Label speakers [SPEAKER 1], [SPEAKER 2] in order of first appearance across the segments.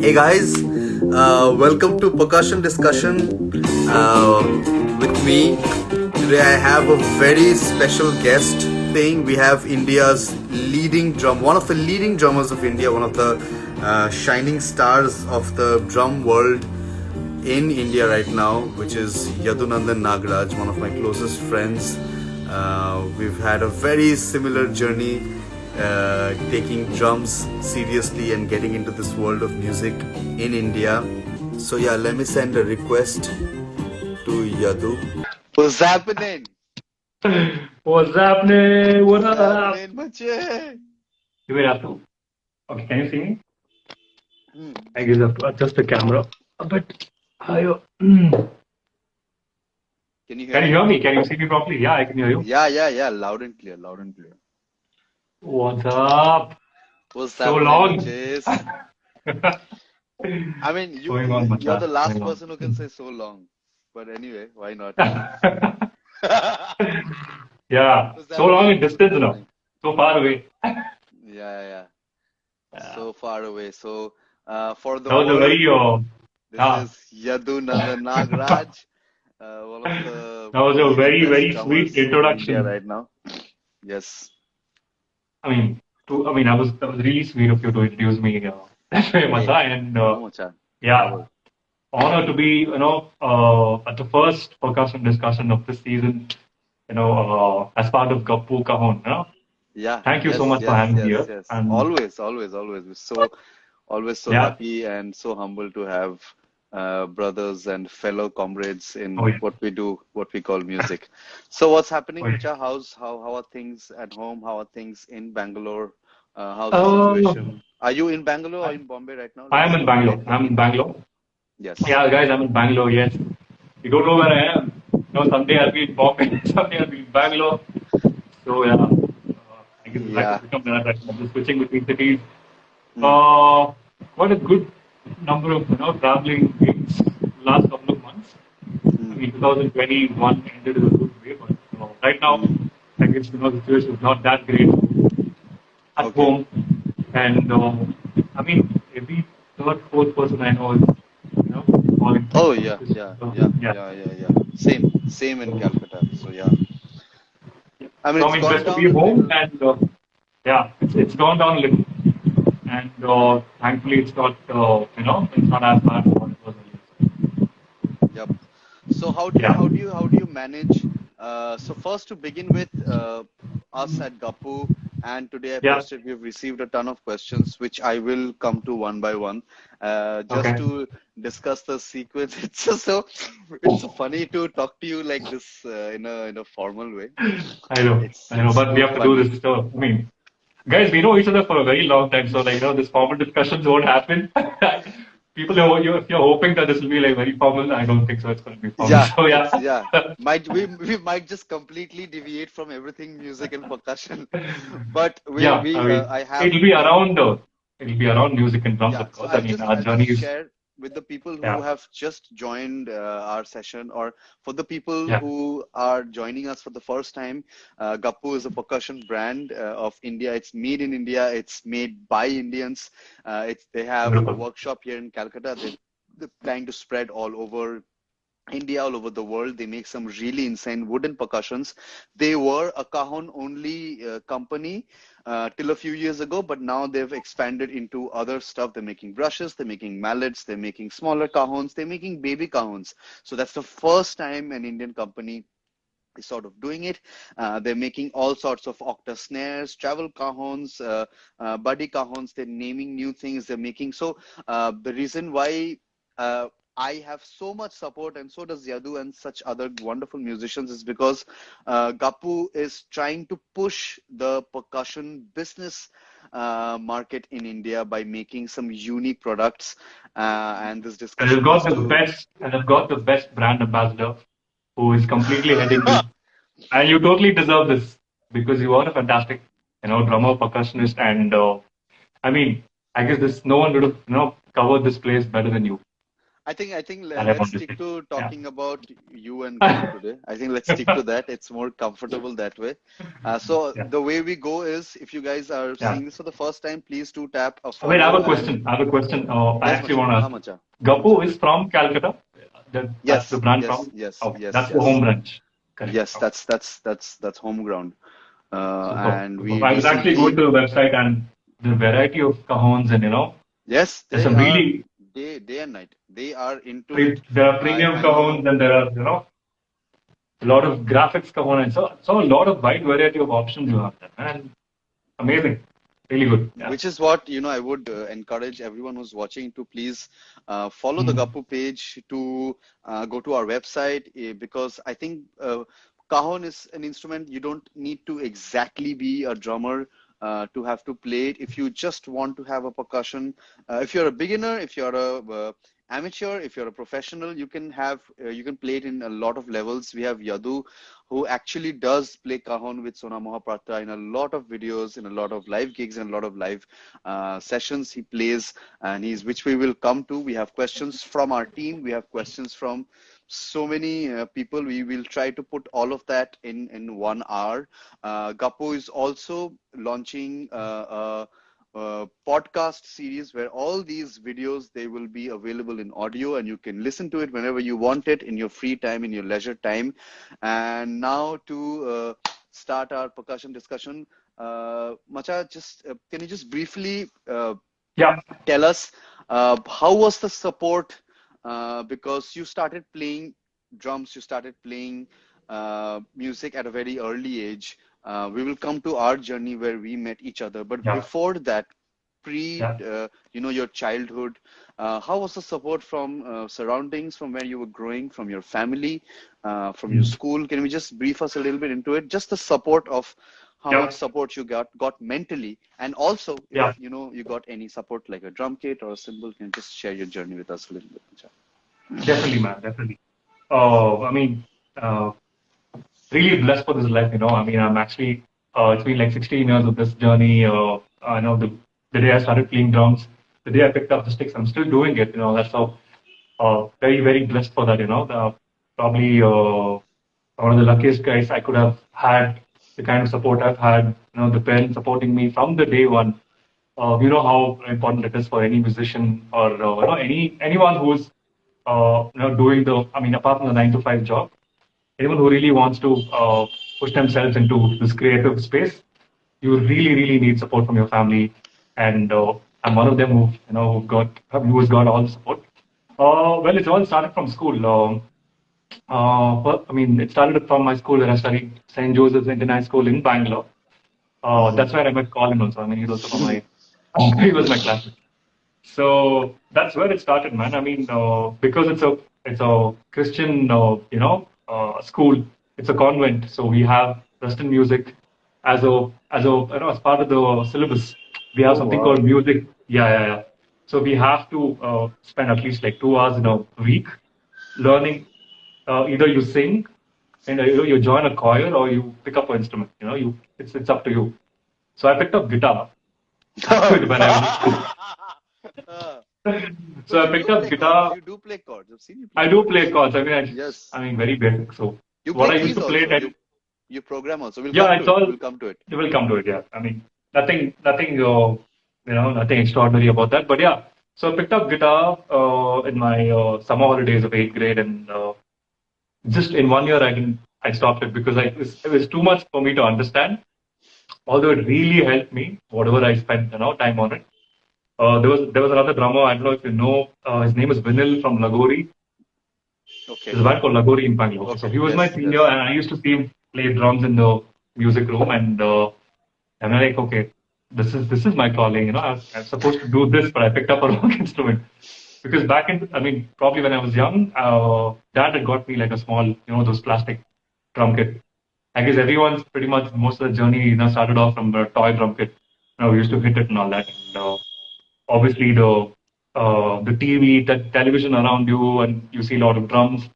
[SPEAKER 1] Hey guys, welcome to Percussion Discussion with me. Today I have a very special guest. We have India's one of the leading drummers of India, one of the shining stars of the drum world in India right now, which is Yadhunandan Nagaraj, one of my closest friends. We've had a very similar journey, taking drums seriously and getting into this world of music in India. So yeah, let me send a request to Yadu.
[SPEAKER 2] What's happening?
[SPEAKER 3] What's happening? What up?
[SPEAKER 2] Happening, mache?
[SPEAKER 3] Wait, Apple. Okay, can you see me?
[SPEAKER 2] Hmm.
[SPEAKER 3] I guess I have to adjust the camera a bit higher.
[SPEAKER 2] Can you hear
[SPEAKER 3] Can you
[SPEAKER 2] me?
[SPEAKER 3] hear me? Can you see me properly? Yeah, I can hear you.
[SPEAKER 2] Yeah. Loud and clear, loud and clear.
[SPEAKER 3] What's up?
[SPEAKER 2] What's
[SPEAKER 3] So
[SPEAKER 2] happening,
[SPEAKER 3] long.
[SPEAKER 2] maches? I mean,
[SPEAKER 3] Going on,
[SPEAKER 2] you're
[SPEAKER 3] Macha.
[SPEAKER 2] the last
[SPEAKER 3] Going on.
[SPEAKER 2] person who can say so long. But anyway, why not?
[SPEAKER 3] Yeah,
[SPEAKER 2] What's
[SPEAKER 3] so long
[SPEAKER 2] happening?
[SPEAKER 3] in distance now. So far away.
[SPEAKER 2] Yeah.
[SPEAKER 3] Yeah.
[SPEAKER 2] So far away. So, for the
[SPEAKER 3] That was a
[SPEAKER 2] world,
[SPEAKER 3] very,
[SPEAKER 2] this
[SPEAKER 3] yeah,
[SPEAKER 2] is Yadhunandan Nagaraj, one of the
[SPEAKER 3] that was a
[SPEAKER 2] leading
[SPEAKER 3] very,
[SPEAKER 2] best
[SPEAKER 3] very sweet
[SPEAKER 2] drummers in India
[SPEAKER 3] introduction.
[SPEAKER 2] right now. Yes.
[SPEAKER 3] That was really sweet of you to introduce me that way,
[SPEAKER 2] Hey,
[SPEAKER 3] Macha. And
[SPEAKER 2] no, macha.
[SPEAKER 3] yeah,
[SPEAKER 2] Never.
[SPEAKER 3] honor to be, at the first percussion discussion of this season, as part of Gappu Cajon.
[SPEAKER 2] Yeah,
[SPEAKER 3] Thank you so much for having me here.
[SPEAKER 2] yes.
[SPEAKER 3] And
[SPEAKER 2] Always. We're always so
[SPEAKER 3] yeah,
[SPEAKER 2] happy and so humble to have brothers and fellow comrades
[SPEAKER 3] oh
[SPEAKER 2] in
[SPEAKER 3] yeah,
[SPEAKER 2] what we do, what we call music. So what's happening,
[SPEAKER 3] oh yeah.
[SPEAKER 2] Macha? How are things at home? How are things in Bangalore? How's the
[SPEAKER 3] Uh,
[SPEAKER 2] situation? Are you in Bangalore or in Bombay right now?
[SPEAKER 3] I am
[SPEAKER 2] Let's
[SPEAKER 3] in Bangalore.
[SPEAKER 2] update the
[SPEAKER 3] I'm in
[SPEAKER 2] people.
[SPEAKER 3] Bangalore.
[SPEAKER 2] Yes.
[SPEAKER 3] Yeah, guys, I'm in Bangalore. Yes, you don't know where I am. Someday I'll be in Bombay, someday I'll be in Bangalore. So yeah, I guess life has
[SPEAKER 2] Yeah.
[SPEAKER 3] become that right now. Just switching between cities.
[SPEAKER 2] Hmm.
[SPEAKER 3] Uh, Quite a good number of traveling gigs last couple of months.
[SPEAKER 2] Hmm.
[SPEAKER 3] 2021 ended in a good way, but right now,
[SPEAKER 2] Hmm.
[SPEAKER 3] I guess the situation is not that great at
[SPEAKER 2] Okay.
[SPEAKER 3] home, and every third, fourth person I know is falling
[SPEAKER 2] Oh
[SPEAKER 3] sick.
[SPEAKER 2] yeah,
[SPEAKER 3] Just, yeah.
[SPEAKER 2] Same in
[SPEAKER 3] So,
[SPEAKER 2] Calcutta. So yeah.
[SPEAKER 3] yeah.
[SPEAKER 2] I mean,
[SPEAKER 3] So
[SPEAKER 2] it's gone
[SPEAKER 3] best to
[SPEAKER 2] down
[SPEAKER 3] be
[SPEAKER 2] a
[SPEAKER 3] home,
[SPEAKER 2] little.
[SPEAKER 3] and it's gone down a little, and thankfully it's not as bad as what it was earlier.
[SPEAKER 2] Yep. So
[SPEAKER 3] Yeah,
[SPEAKER 2] how do you manage? So first to begin with, us at Gappu, and today I
[SPEAKER 3] yeah,
[SPEAKER 2] posted we've received a ton of questions, which I will come to one by one, just
[SPEAKER 3] okay.
[SPEAKER 2] to discuss the sequence. It's so funny to talk to you like this in a formal way.
[SPEAKER 3] I know,
[SPEAKER 2] It's
[SPEAKER 3] but we
[SPEAKER 2] too
[SPEAKER 3] have to do
[SPEAKER 2] funny.
[SPEAKER 3] this. So, guys, we know each other for a very long time, so this formal discussions won't happen. People, if you're hoping that this will be like very formal, I don't think so. It's going to be formal.
[SPEAKER 2] Yeah,
[SPEAKER 3] So yeah,
[SPEAKER 2] Might we might just completely deviate from everything music and percussion, but
[SPEAKER 3] yeah.
[SPEAKER 2] I have
[SPEAKER 3] It'll be
[SPEAKER 2] been.
[SPEAKER 3] around it'll be around music and drums,
[SPEAKER 2] Yeah,
[SPEAKER 3] of
[SPEAKER 2] so
[SPEAKER 3] course. Our
[SPEAKER 2] I'll just
[SPEAKER 3] journey is
[SPEAKER 2] share with the people who
[SPEAKER 3] yeah,
[SPEAKER 2] have just joined our session, or for the people
[SPEAKER 3] yeah,
[SPEAKER 2] who are joining us for the first time. Gappu is a percussion brand of India. It's made in India. It's made by Indians. They have a
[SPEAKER 3] beautiful.
[SPEAKER 2] workshop here in Calcutta. They're planning to spread all over India, all over the world. They make some really insane wooden percussions. They were a cajon only company till a few years ago, but now they've expanded into other stuff. They're making brushes, they're making mallets, they're making smaller cajons, they're making baby cajons. So that's the first time an Indian company is sort of doing it. They're making all sorts of octa snares, travel cajons, buddy cajons. They're naming new things. They're making the reason why I have so much support, and so does Yadu and such other wonderful musicians, is because Gappu is trying to push the percussion business market in India by making some unique products. And this discussion is to
[SPEAKER 3] And they've got the best brand ambassador who is completely heading this. And you totally deserve this because you are a fantastic, drummer, percussionist, and I mean, I guess this no one would have, covered this place better than you.
[SPEAKER 2] I think
[SPEAKER 3] And I
[SPEAKER 2] let's
[SPEAKER 3] want to
[SPEAKER 2] stick
[SPEAKER 3] say,
[SPEAKER 2] to
[SPEAKER 3] yeah.
[SPEAKER 2] talking about you and Gappu today. I think let's stick to that. It's more comfortable that way. So
[SPEAKER 3] Yeah,
[SPEAKER 2] the way we go is, if you guys are
[SPEAKER 3] yeah.
[SPEAKER 2] seeing this for the first time, please do tap a
[SPEAKER 3] Wait, I have
[SPEAKER 2] follow
[SPEAKER 3] a
[SPEAKER 2] and
[SPEAKER 3] question. I have a question. I
[SPEAKER 2] yes,
[SPEAKER 3] actually
[SPEAKER 2] Macha.
[SPEAKER 3] want to
[SPEAKER 2] Ha,
[SPEAKER 3] ask you.
[SPEAKER 2] Macha. Ha,
[SPEAKER 3] Gappu
[SPEAKER 2] Macha.
[SPEAKER 3] is from Calcutta. That's the
[SPEAKER 2] Yes,
[SPEAKER 3] branch
[SPEAKER 2] yes,
[SPEAKER 3] from.
[SPEAKER 2] yes,
[SPEAKER 3] Okay,
[SPEAKER 2] yes,
[SPEAKER 3] that's the home
[SPEAKER 2] yes.
[SPEAKER 3] branch. Correct.
[SPEAKER 2] Yes,
[SPEAKER 3] Okay.
[SPEAKER 2] that's home ground.
[SPEAKER 3] Super.
[SPEAKER 2] And
[SPEAKER 3] Super.
[SPEAKER 2] we
[SPEAKER 3] I was actually going
[SPEAKER 2] recently,
[SPEAKER 3] to the website and the variety of cajones and
[SPEAKER 2] yes,
[SPEAKER 3] there's
[SPEAKER 2] they
[SPEAKER 3] some
[SPEAKER 2] are
[SPEAKER 3] really
[SPEAKER 2] day and night. They are into it.
[SPEAKER 3] there are premium
[SPEAKER 2] I
[SPEAKER 3] cajones
[SPEAKER 2] know.
[SPEAKER 3] and there are a lot of graphics cajones. So a lot of wide variety of options you have there, and amazing, really good. Yeah.
[SPEAKER 2] Which is what, I would encourage everyone who's watching to please follow the
[SPEAKER 3] Mm.
[SPEAKER 2] Gappu page, to go to our website, because I think cajon is an instrument you don't need to exactly be a drummer to have to play it. If you just want to have a percussion, if you're a beginner, if you're a amateur, if you're a professional, you can play it in a lot of levels. We have Yadu, who actually does play cajon with Sona Mahapatra in a lot of videos, in a lot of live gigs, and a lot of live sessions he plays, and which we will come to. We have questions from our team. We have questions from so many people. We will try to put all of that in 1 hour. Gappu is also launching podcast series where all these videos, they will be available in audio, and you can listen to it whenever you want it, in your free time, in your leisure time. And now to start our percussion discussion, Macha, just can you just briefly
[SPEAKER 3] Yeah.
[SPEAKER 2] tell us how was the support, because you started playing drums, you started playing music at a very early age. We will come to our journey where we met each other, but
[SPEAKER 3] Yeah.
[SPEAKER 2] before that, pre
[SPEAKER 3] Yeah.
[SPEAKER 2] your childhood, how was the support from surroundings, from where you were growing, from your family, from your
[SPEAKER 3] Mm.
[SPEAKER 2] school? Can we just brief us a little bit into it, just the support of how much
[SPEAKER 3] Yeah.
[SPEAKER 2] support you got mentally, and also if
[SPEAKER 3] Yeah.
[SPEAKER 2] you got any support like a drum kit or a cymbal. Can you just share your journey with us a little bit, Macha?
[SPEAKER 3] Definitely, man. Definitely. I mean, uh, really blessed for this life. I mean, I'm actually. It's been like 16 years of this journey. I know the day I started playing drums, the day I picked up the sticks, I'm still doing it. That's how very, very blessed for that. Probably one of the luckiest guys I could have had, the kind of support I've had. The parents supporting me from the day one. You know how important it is for any musician or anyone who's doing I mean, apart from the 9 to 5 job, anyone who really wants to push themselves into this creative space, you really, really need support from your family. And I'm one of them who has got all the support. Well, it all started from school. I mean, it started from my school where I studied St. Joseph's Indian High School in Bangalore. That's where I met Colin also. I mean, he's also from my, he was my classmate. So that's where it started, man. I mean, because it's a Christian, school. It's a convent, so we have Western music as part of the syllabus. We have
[SPEAKER 2] Oh,
[SPEAKER 3] something called
[SPEAKER 2] wow.
[SPEAKER 3] music. Yeah, yeah, yeah. So we have to spend at least like 2 hours in a week learning. Either you sing, and you join a choir, or you pick up an instrument. It's up to you. So I picked up guitar when I was in school.
[SPEAKER 2] Uh,
[SPEAKER 3] So
[SPEAKER 2] but
[SPEAKER 3] I
[SPEAKER 2] you
[SPEAKER 3] picked
[SPEAKER 2] do
[SPEAKER 3] up
[SPEAKER 2] play chords.
[SPEAKER 3] guitar.
[SPEAKER 2] You do play chords. I've seen you play
[SPEAKER 3] I do
[SPEAKER 2] chords.
[SPEAKER 3] play chords. I mean,
[SPEAKER 2] Yes.
[SPEAKER 3] I mean, very basic. So
[SPEAKER 2] You
[SPEAKER 3] what
[SPEAKER 2] play
[SPEAKER 3] I used
[SPEAKER 2] keys
[SPEAKER 3] to play
[SPEAKER 2] also.
[SPEAKER 3] it at,
[SPEAKER 2] You program also. We'll
[SPEAKER 3] yeah,
[SPEAKER 2] come to
[SPEAKER 3] it's
[SPEAKER 2] it.
[SPEAKER 3] all,
[SPEAKER 2] We'll come to it.
[SPEAKER 3] they will come to it. Yeah. I mean, nothing, nothing extraordinary about that. But yeah, so I picked up guitar in my summer holidays of 8th grade, and just in 1 year, I stopped it because it was too much for me to understand. Although it really helped me, whatever I spent, time on it. There was another drummer. I don't know if you know. His name is Vinil from Lagori.
[SPEAKER 2] Okay.
[SPEAKER 3] There's a band called Lagori in Bangalore. Okay, so
[SPEAKER 2] Okay.
[SPEAKER 3] he was my
[SPEAKER 2] Yes.
[SPEAKER 3] senior,
[SPEAKER 2] Yes.
[SPEAKER 3] and I used to see him play drums in the music room, and I'm like, okay, this is my calling. I'm supposed to do this, but I picked up a wrong instrument because I mean, probably when I was young, Dad had got me like a small, those plastic drum kit. I guess everyone's pretty much most of the journey, started off from the toy drum kit. We used to hit it and all that, and obviously the TV, the television around you, and you see a lot of drums.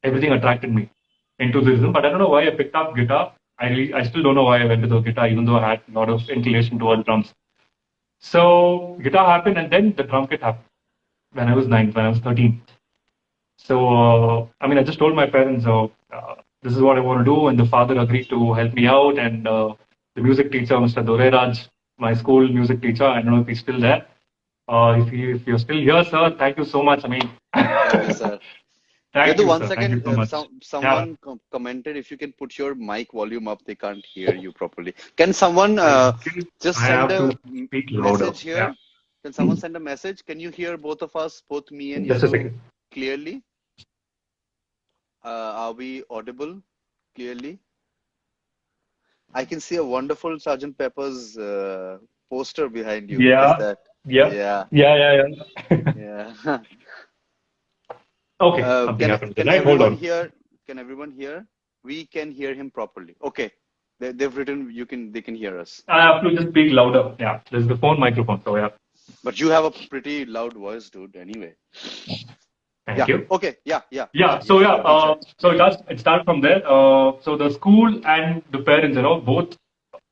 [SPEAKER 3] Everything attracted me into the rhythm. But I don't know why I picked up guitar. I still don't know why I went to the guitar, even though I had a lot of inclination towards drums. So guitar happened, and then the drum kit happened. when I was 9, when I was 13. So, I just told my parents, this is what I want to do, and the father agreed to help me out. And the music teacher, Mr. Doreraj, my school music teacher, I don't know if he's still there. If you're still here, sir, thank you so much.
[SPEAKER 2] Thank you, sir.
[SPEAKER 3] Thank
[SPEAKER 2] Yadu,
[SPEAKER 3] you,
[SPEAKER 2] one
[SPEAKER 3] sir. Thank you
[SPEAKER 2] second.
[SPEAKER 3] so much. Yeah,
[SPEAKER 2] Someone commented if you can put your mic volume up, they can't hear you properly. Can someone
[SPEAKER 3] I think
[SPEAKER 2] just
[SPEAKER 3] I
[SPEAKER 2] send
[SPEAKER 3] have
[SPEAKER 2] a
[SPEAKER 3] to speak louder.
[SPEAKER 2] message
[SPEAKER 3] Yeah,
[SPEAKER 2] here? Can someone send a message? Can you hear both of us, both me and
[SPEAKER 3] just a
[SPEAKER 2] Yadu,
[SPEAKER 3] second.
[SPEAKER 2] clearly? Are we audible clearly? I can see a wonderful Sergeant Pepper's poster behind you. Is
[SPEAKER 3] Yeah,
[SPEAKER 2] that?
[SPEAKER 3] yeah,
[SPEAKER 2] Yeah,
[SPEAKER 3] yeah.
[SPEAKER 2] yeah.
[SPEAKER 3] Okay, something happened with the
[SPEAKER 2] Can
[SPEAKER 3] line. Hold
[SPEAKER 2] everyone
[SPEAKER 3] on.
[SPEAKER 2] hear? Can everyone hear? We can hear him properly. Okay, they've written they can hear us.
[SPEAKER 3] I have to just speak louder. Yeah, there's the phone microphone. So yeah,
[SPEAKER 2] But you have a pretty loud voice, dude. Anyway.
[SPEAKER 3] thank
[SPEAKER 2] Yeah.
[SPEAKER 3] you.
[SPEAKER 2] Okay. Yeah. Yeah.
[SPEAKER 3] Yeah,
[SPEAKER 2] Yeah.
[SPEAKER 3] so yeah,
[SPEAKER 2] Your teacher.
[SPEAKER 3] so it starts from there. So the school and the parents, both,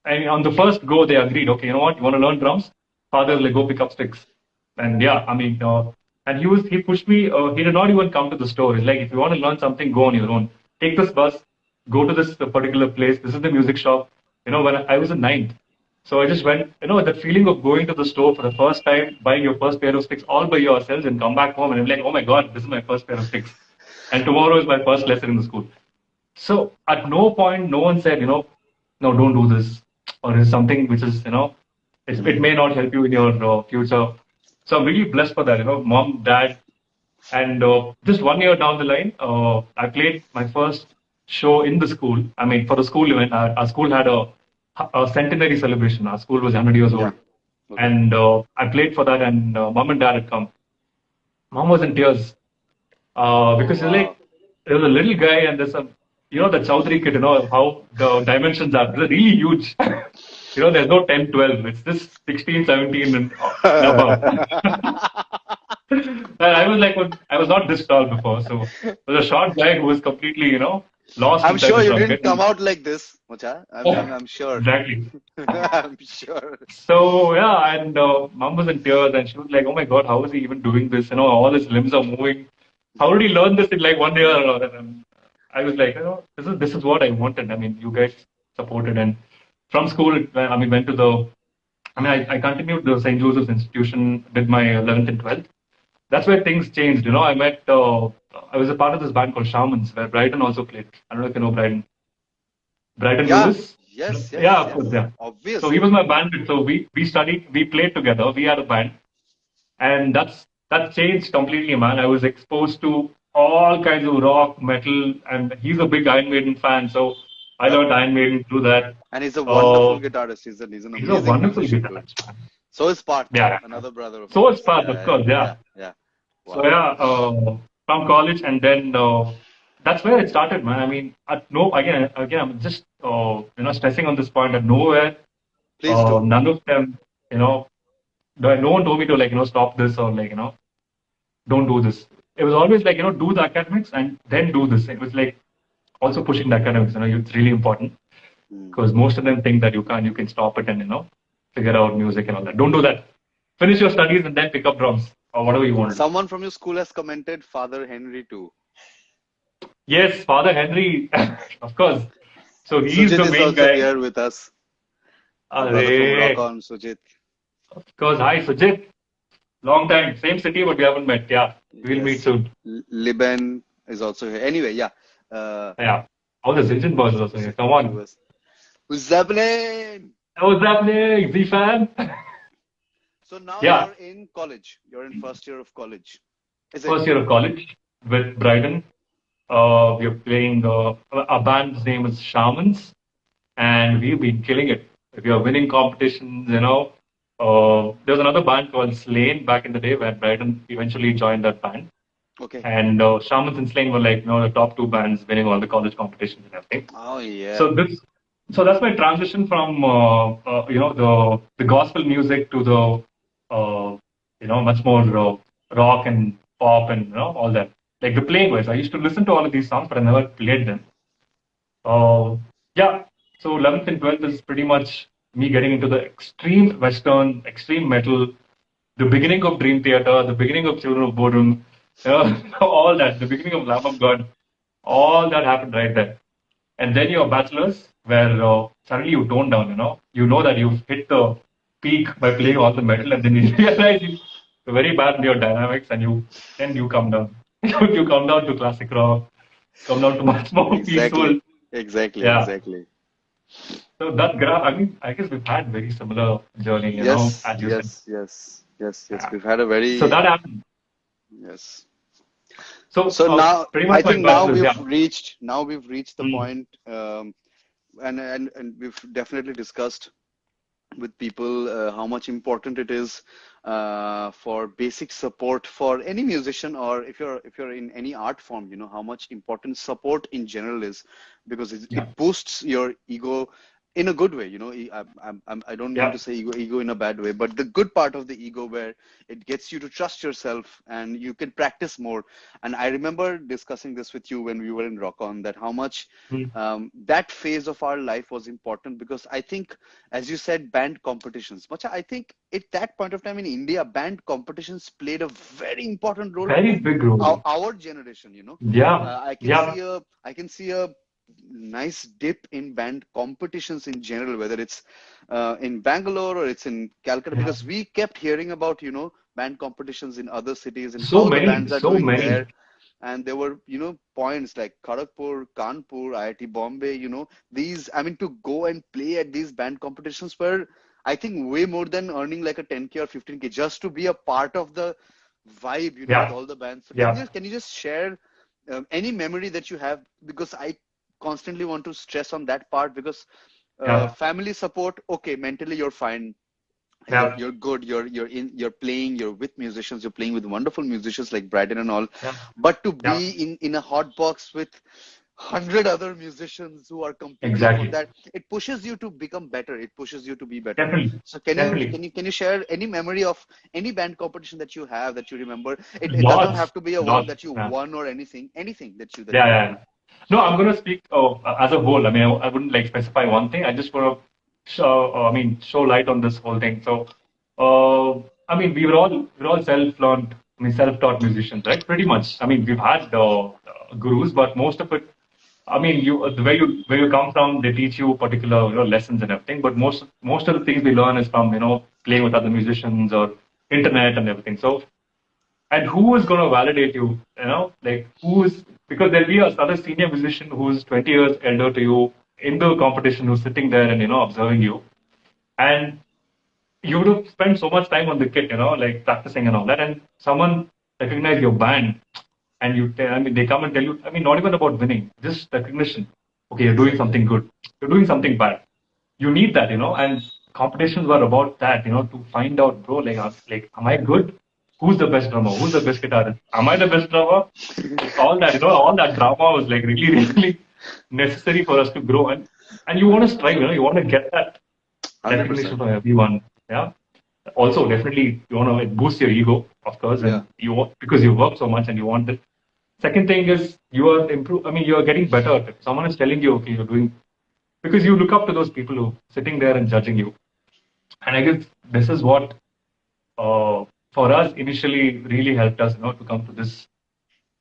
[SPEAKER 3] and on the first go, they agreed. Okay, you know what? You want to learn drums? Father's like, go pick up sticks. And yeah, and he pushed me. He did not even come to the store. He's like, if you want to learn something, go on your own. Take this bus, go to this particular place. This is the music shop. When I was in ninth, so I just went. That feeling of going to the store for the first time, buying your first pair of sticks all by yourselves, and come back home and I'm like, oh my god, this is my first pair of sticks, and tomorrow is my first lesson in the school. So at no point, no one said, no, don't do this, or is something which is, it may not help you in your future. So I'm really blessed for that, mom, dad, and just 1 year down the line, I played my first show in the school. For the school event, our school had a centenary celebration. Our school was 100 years
[SPEAKER 2] Yeah.
[SPEAKER 3] old,
[SPEAKER 2] Okay.
[SPEAKER 3] and I played for that, and mom and dad had come. Mom was in tears
[SPEAKER 2] Oh
[SPEAKER 3] because
[SPEAKER 2] wow.
[SPEAKER 3] there was a little guy and there's the Chowdhury kid, how the dimensions are. They're really huge. There's no 10, 12. It's just 16, 17 and above. And I was like, I was not this tall before. So there was a short guy who was completely, lost
[SPEAKER 2] I'm
[SPEAKER 3] inside
[SPEAKER 2] sure
[SPEAKER 3] the
[SPEAKER 2] you
[SPEAKER 3] drum
[SPEAKER 2] didn't
[SPEAKER 3] kit.
[SPEAKER 2] come out like this, Mucha. I'm sure.
[SPEAKER 3] Exactly.
[SPEAKER 2] I'm sure.
[SPEAKER 3] So yeah, and mom was in tears and she was like, "Oh my God, how is he even doing this? All his limbs are moving. How did he learn this in like 1 year?" And I was like, this is what I wanted. You guys supported, and from school, went to the. I continued the St. Joseph's Institution, did my 11th and 12th. That's where things changed. I met. I was a part of this band called Shamans, where Bryden also played. I don't know if you know Bryden. Bryden
[SPEAKER 2] Yeah.
[SPEAKER 3] Lewis.
[SPEAKER 2] Yes.
[SPEAKER 3] Yeah,
[SPEAKER 2] Yes.
[SPEAKER 3] of course,
[SPEAKER 2] Yes.
[SPEAKER 3] yeah. So he
[SPEAKER 2] Obviously.
[SPEAKER 3] was my bandmate. So we studied, we played together. We had a band, and that changed completely, man. I was exposed to all kinds of rock, metal, and he's a big Iron Maiden fan. So I
[SPEAKER 2] Yep.
[SPEAKER 3] learned Iron Maiden through that.
[SPEAKER 2] And he's a
[SPEAKER 3] Uh,
[SPEAKER 2] wonderful guitarist. He's an
[SPEAKER 3] he's a
[SPEAKER 2] amazing
[SPEAKER 3] wonderful
[SPEAKER 2] musician, dude.
[SPEAKER 3] guitarist, man.
[SPEAKER 2] So is Parth,
[SPEAKER 3] Yeah, yeah.
[SPEAKER 2] another brother of
[SPEAKER 3] So is
[SPEAKER 2] yours.
[SPEAKER 3] Parth, of
[SPEAKER 2] Yeah.
[SPEAKER 3] course, yeah.
[SPEAKER 2] Yeah. Yeah.
[SPEAKER 3] So
[SPEAKER 2] Wow.
[SPEAKER 3] yeah, from college, and then that's where it started, man. At no again, I'm just stressing on this point. At nowhere,
[SPEAKER 2] Please do.
[SPEAKER 3] none of them, you know, no one told me to stop this or don't do this. It was always like do the academics and then do this. It was like also pushing the academics. It's really important
[SPEAKER 2] Mm.
[SPEAKER 3] because most of them think that you can stop it and figure out music and all that. Don't do that. Finish your studies and then pick up drums or whatever you want to do.
[SPEAKER 2] Someone from your school has commented Father Henry too.
[SPEAKER 3] Yes, Father Henry, of course. So he's
[SPEAKER 2] Sujit
[SPEAKER 3] the
[SPEAKER 2] is
[SPEAKER 3] main
[SPEAKER 2] also
[SPEAKER 3] guy.
[SPEAKER 2] here with us. Our brother from Rock
[SPEAKER 3] Arre.
[SPEAKER 2] On, Sujit.
[SPEAKER 3] Of course, hi Sujit. Long time, same city, but we haven't met. Yeah, we'll meet
[SPEAKER 2] Yes.
[SPEAKER 3] soon.
[SPEAKER 2] Liben is also here. Anyway, yeah.
[SPEAKER 3] Yeah. All the Zinjin boys are also here. Come on.
[SPEAKER 2] What's happening?
[SPEAKER 3] What's happening, Z fan?
[SPEAKER 2] So now
[SPEAKER 3] Yeah,
[SPEAKER 2] you're in college. You're in first year of college. Is it?
[SPEAKER 3] first year of college with Bryden. We're playing our band's name is Shamans, and we've been killing it. We are winning competitions. There was another band called Slane back in the day where Bryden eventually joined that band.
[SPEAKER 2] Okay.
[SPEAKER 3] And Shamans and Slane were the top two bands winning all the college competitions and everything.
[SPEAKER 2] Oh yeah.
[SPEAKER 3] So that's my transition from the gospel music to the much more rock and pop and all that. Like the playing wise, I used to listen to all of these songs, but I never played them. Yeah. So 11th and 12th is pretty much me getting into the extreme Western, extreme metal, the beginning of Dream Theater, the beginning of Children of Bodom, all that, the beginning of Lamb of God, all that happened right there. And then your bachelors, where suddenly you tone down, you know that you've hit the peak by playing all the metal, and then you realize you're very bad in your dynamics, and you come down. You come down to classic rock, come down to much more peaceful. Yeah.
[SPEAKER 2] Exactly.
[SPEAKER 3] So that graph, I mean, I guess we've had very similar journey,
[SPEAKER 2] Yes,
[SPEAKER 3] as you said.
[SPEAKER 2] yes, yes, yes, yes.
[SPEAKER 3] Yeah.
[SPEAKER 2] We've had a
[SPEAKER 3] So
[SPEAKER 2] very
[SPEAKER 3] that happened.
[SPEAKER 2] yes.
[SPEAKER 3] So
[SPEAKER 2] So now
[SPEAKER 3] pretty
[SPEAKER 2] I
[SPEAKER 3] much my
[SPEAKER 2] think now
[SPEAKER 3] bachelor's, yeah.
[SPEAKER 2] we've reached the
[SPEAKER 3] Mm.
[SPEAKER 2] point, and we've definitely discussed with people how much important it is for basic support for any musician, or if you're in any art form, how much important support in general is, because
[SPEAKER 3] Yeah.
[SPEAKER 2] it boosts your ego in a good way. I don't mean
[SPEAKER 3] Yeah.
[SPEAKER 2] to say ego in a bad way, but the good part of the ego, where it gets you to trust yourself and you can practice more. And I remember discussing this with you when we were in Rock On, that how much
[SPEAKER 3] Mm.
[SPEAKER 2] that phase of our life was important, because I think, as you said, band competitions. But I think at that point of time in India, band competitions played a very important role
[SPEAKER 3] Very
[SPEAKER 2] of
[SPEAKER 3] big role.
[SPEAKER 2] our generation.
[SPEAKER 3] Yeah. Yeah.
[SPEAKER 2] I can see a nice dip in band competitions in general, whether it's in Bangalore or it's in Calcutta,
[SPEAKER 3] Yeah.
[SPEAKER 2] because we kept hearing about, band competitions in other cities and
[SPEAKER 3] So
[SPEAKER 2] how the
[SPEAKER 3] many,
[SPEAKER 2] bands are
[SPEAKER 3] so
[SPEAKER 2] doing
[SPEAKER 3] many.
[SPEAKER 2] there. And there were, points like Kharagpur, Kanpur, IIT Bombay, these, I mean, to go and play at these band competitions were, I think, way more than earning like a 10K or 15K, just to be a part of the vibe, with
[SPEAKER 3] Yeah.
[SPEAKER 2] all the bands. So
[SPEAKER 3] Yeah.
[SPEAKER 2] can you just share any memory that you have? Because I constantly want to stress on that part, because
[SPEAKER 3] Yeah.
[SPEAKER 2] family support, okay, mentally you're fine,
[SPEAKER 3] Yeah.
[SPEAKER 2] you're good, you're playing, you're with musicians, you're playing with wonderful musicians like Bryden and all.
[SPEAKER 3] Yeah.
[SPEAKER 2] But to
[SPEAKER 3] Yeah.
[SPEAKER 2] be in a hot box with 100 other musicians who are competing for
[SPEAKER 3] Exactly.
[SPEAKER 2] that, it pushes you to become better, it pushes you to be better.
[SPEAKER 3] Definitely.
[SPEAKER 2] So can you
[SPEAKER 3] Definitely.
[SPEAKER 2] can you can you share any memory of any band competition that you have, that you remember? It does not
[SPEAKER 3] Lots.
[SPEAKER 2] have to be a one
[SPEAKER 3] Lots.
[SPEAKER 2] that you
[SPEAKER 3] Yeah.
[SPEAKER 2] won, or anything that
[SPEAKER 3] Yeah.
[SPEAKER 2] you
[SPEAKER 3] Yeah.
[SPEAKER 2] remember.
[SPEAKER 3] No, I'm going to speak as a whole. I mean, I wouldn't like specify one thing. I just want to show light on this whole thing. So, I mean, we're all self-learned, I mean, self-taught musicians, right? Pretty much. I mean, we've had gurus, but most of it, I mean, the where you come from, they teach you particular lessons and everything. But most of the things we learn is from playing with other musicians or internet and everything. So, and who is going to validate you? Like because there'll be another senior musician who's 20 years elder to you in the competition, who's sitting there and observing you, and you would have spent so much time on the kit, like practicing and all that, and someone recognize your band, and I mean, they come and tell you, I mean, not even about winning, just recognition. Okay, you're doing
[SPEAKER 2] Exactly.
[SPEAKER 3] something good, you're doing something bad. You need that, and competitions were about that, to find out, bro, like, am I good? Who's the best drummer? Who's the best guitarist? Am I the best drummer? All that, all that drama was like really, really necessary for us to grow, and you want to strive, you want to get that recognition
[SPEAKER 2] 100%.
[SPEAKER 3] from everyone. Yeah. Also, definitely, you want to it boosts your ego, of course,
[SPEAKER 2] Yeah.
[SPEAKER 3] and because you work so much and you want it. Second thing is you are improve. I mean, you are getting better at it. Someone is telling you, okay, you're doing, because you look up to those people who sitting there and judging you. And I guess this is what for us initially really helped us, to come to this.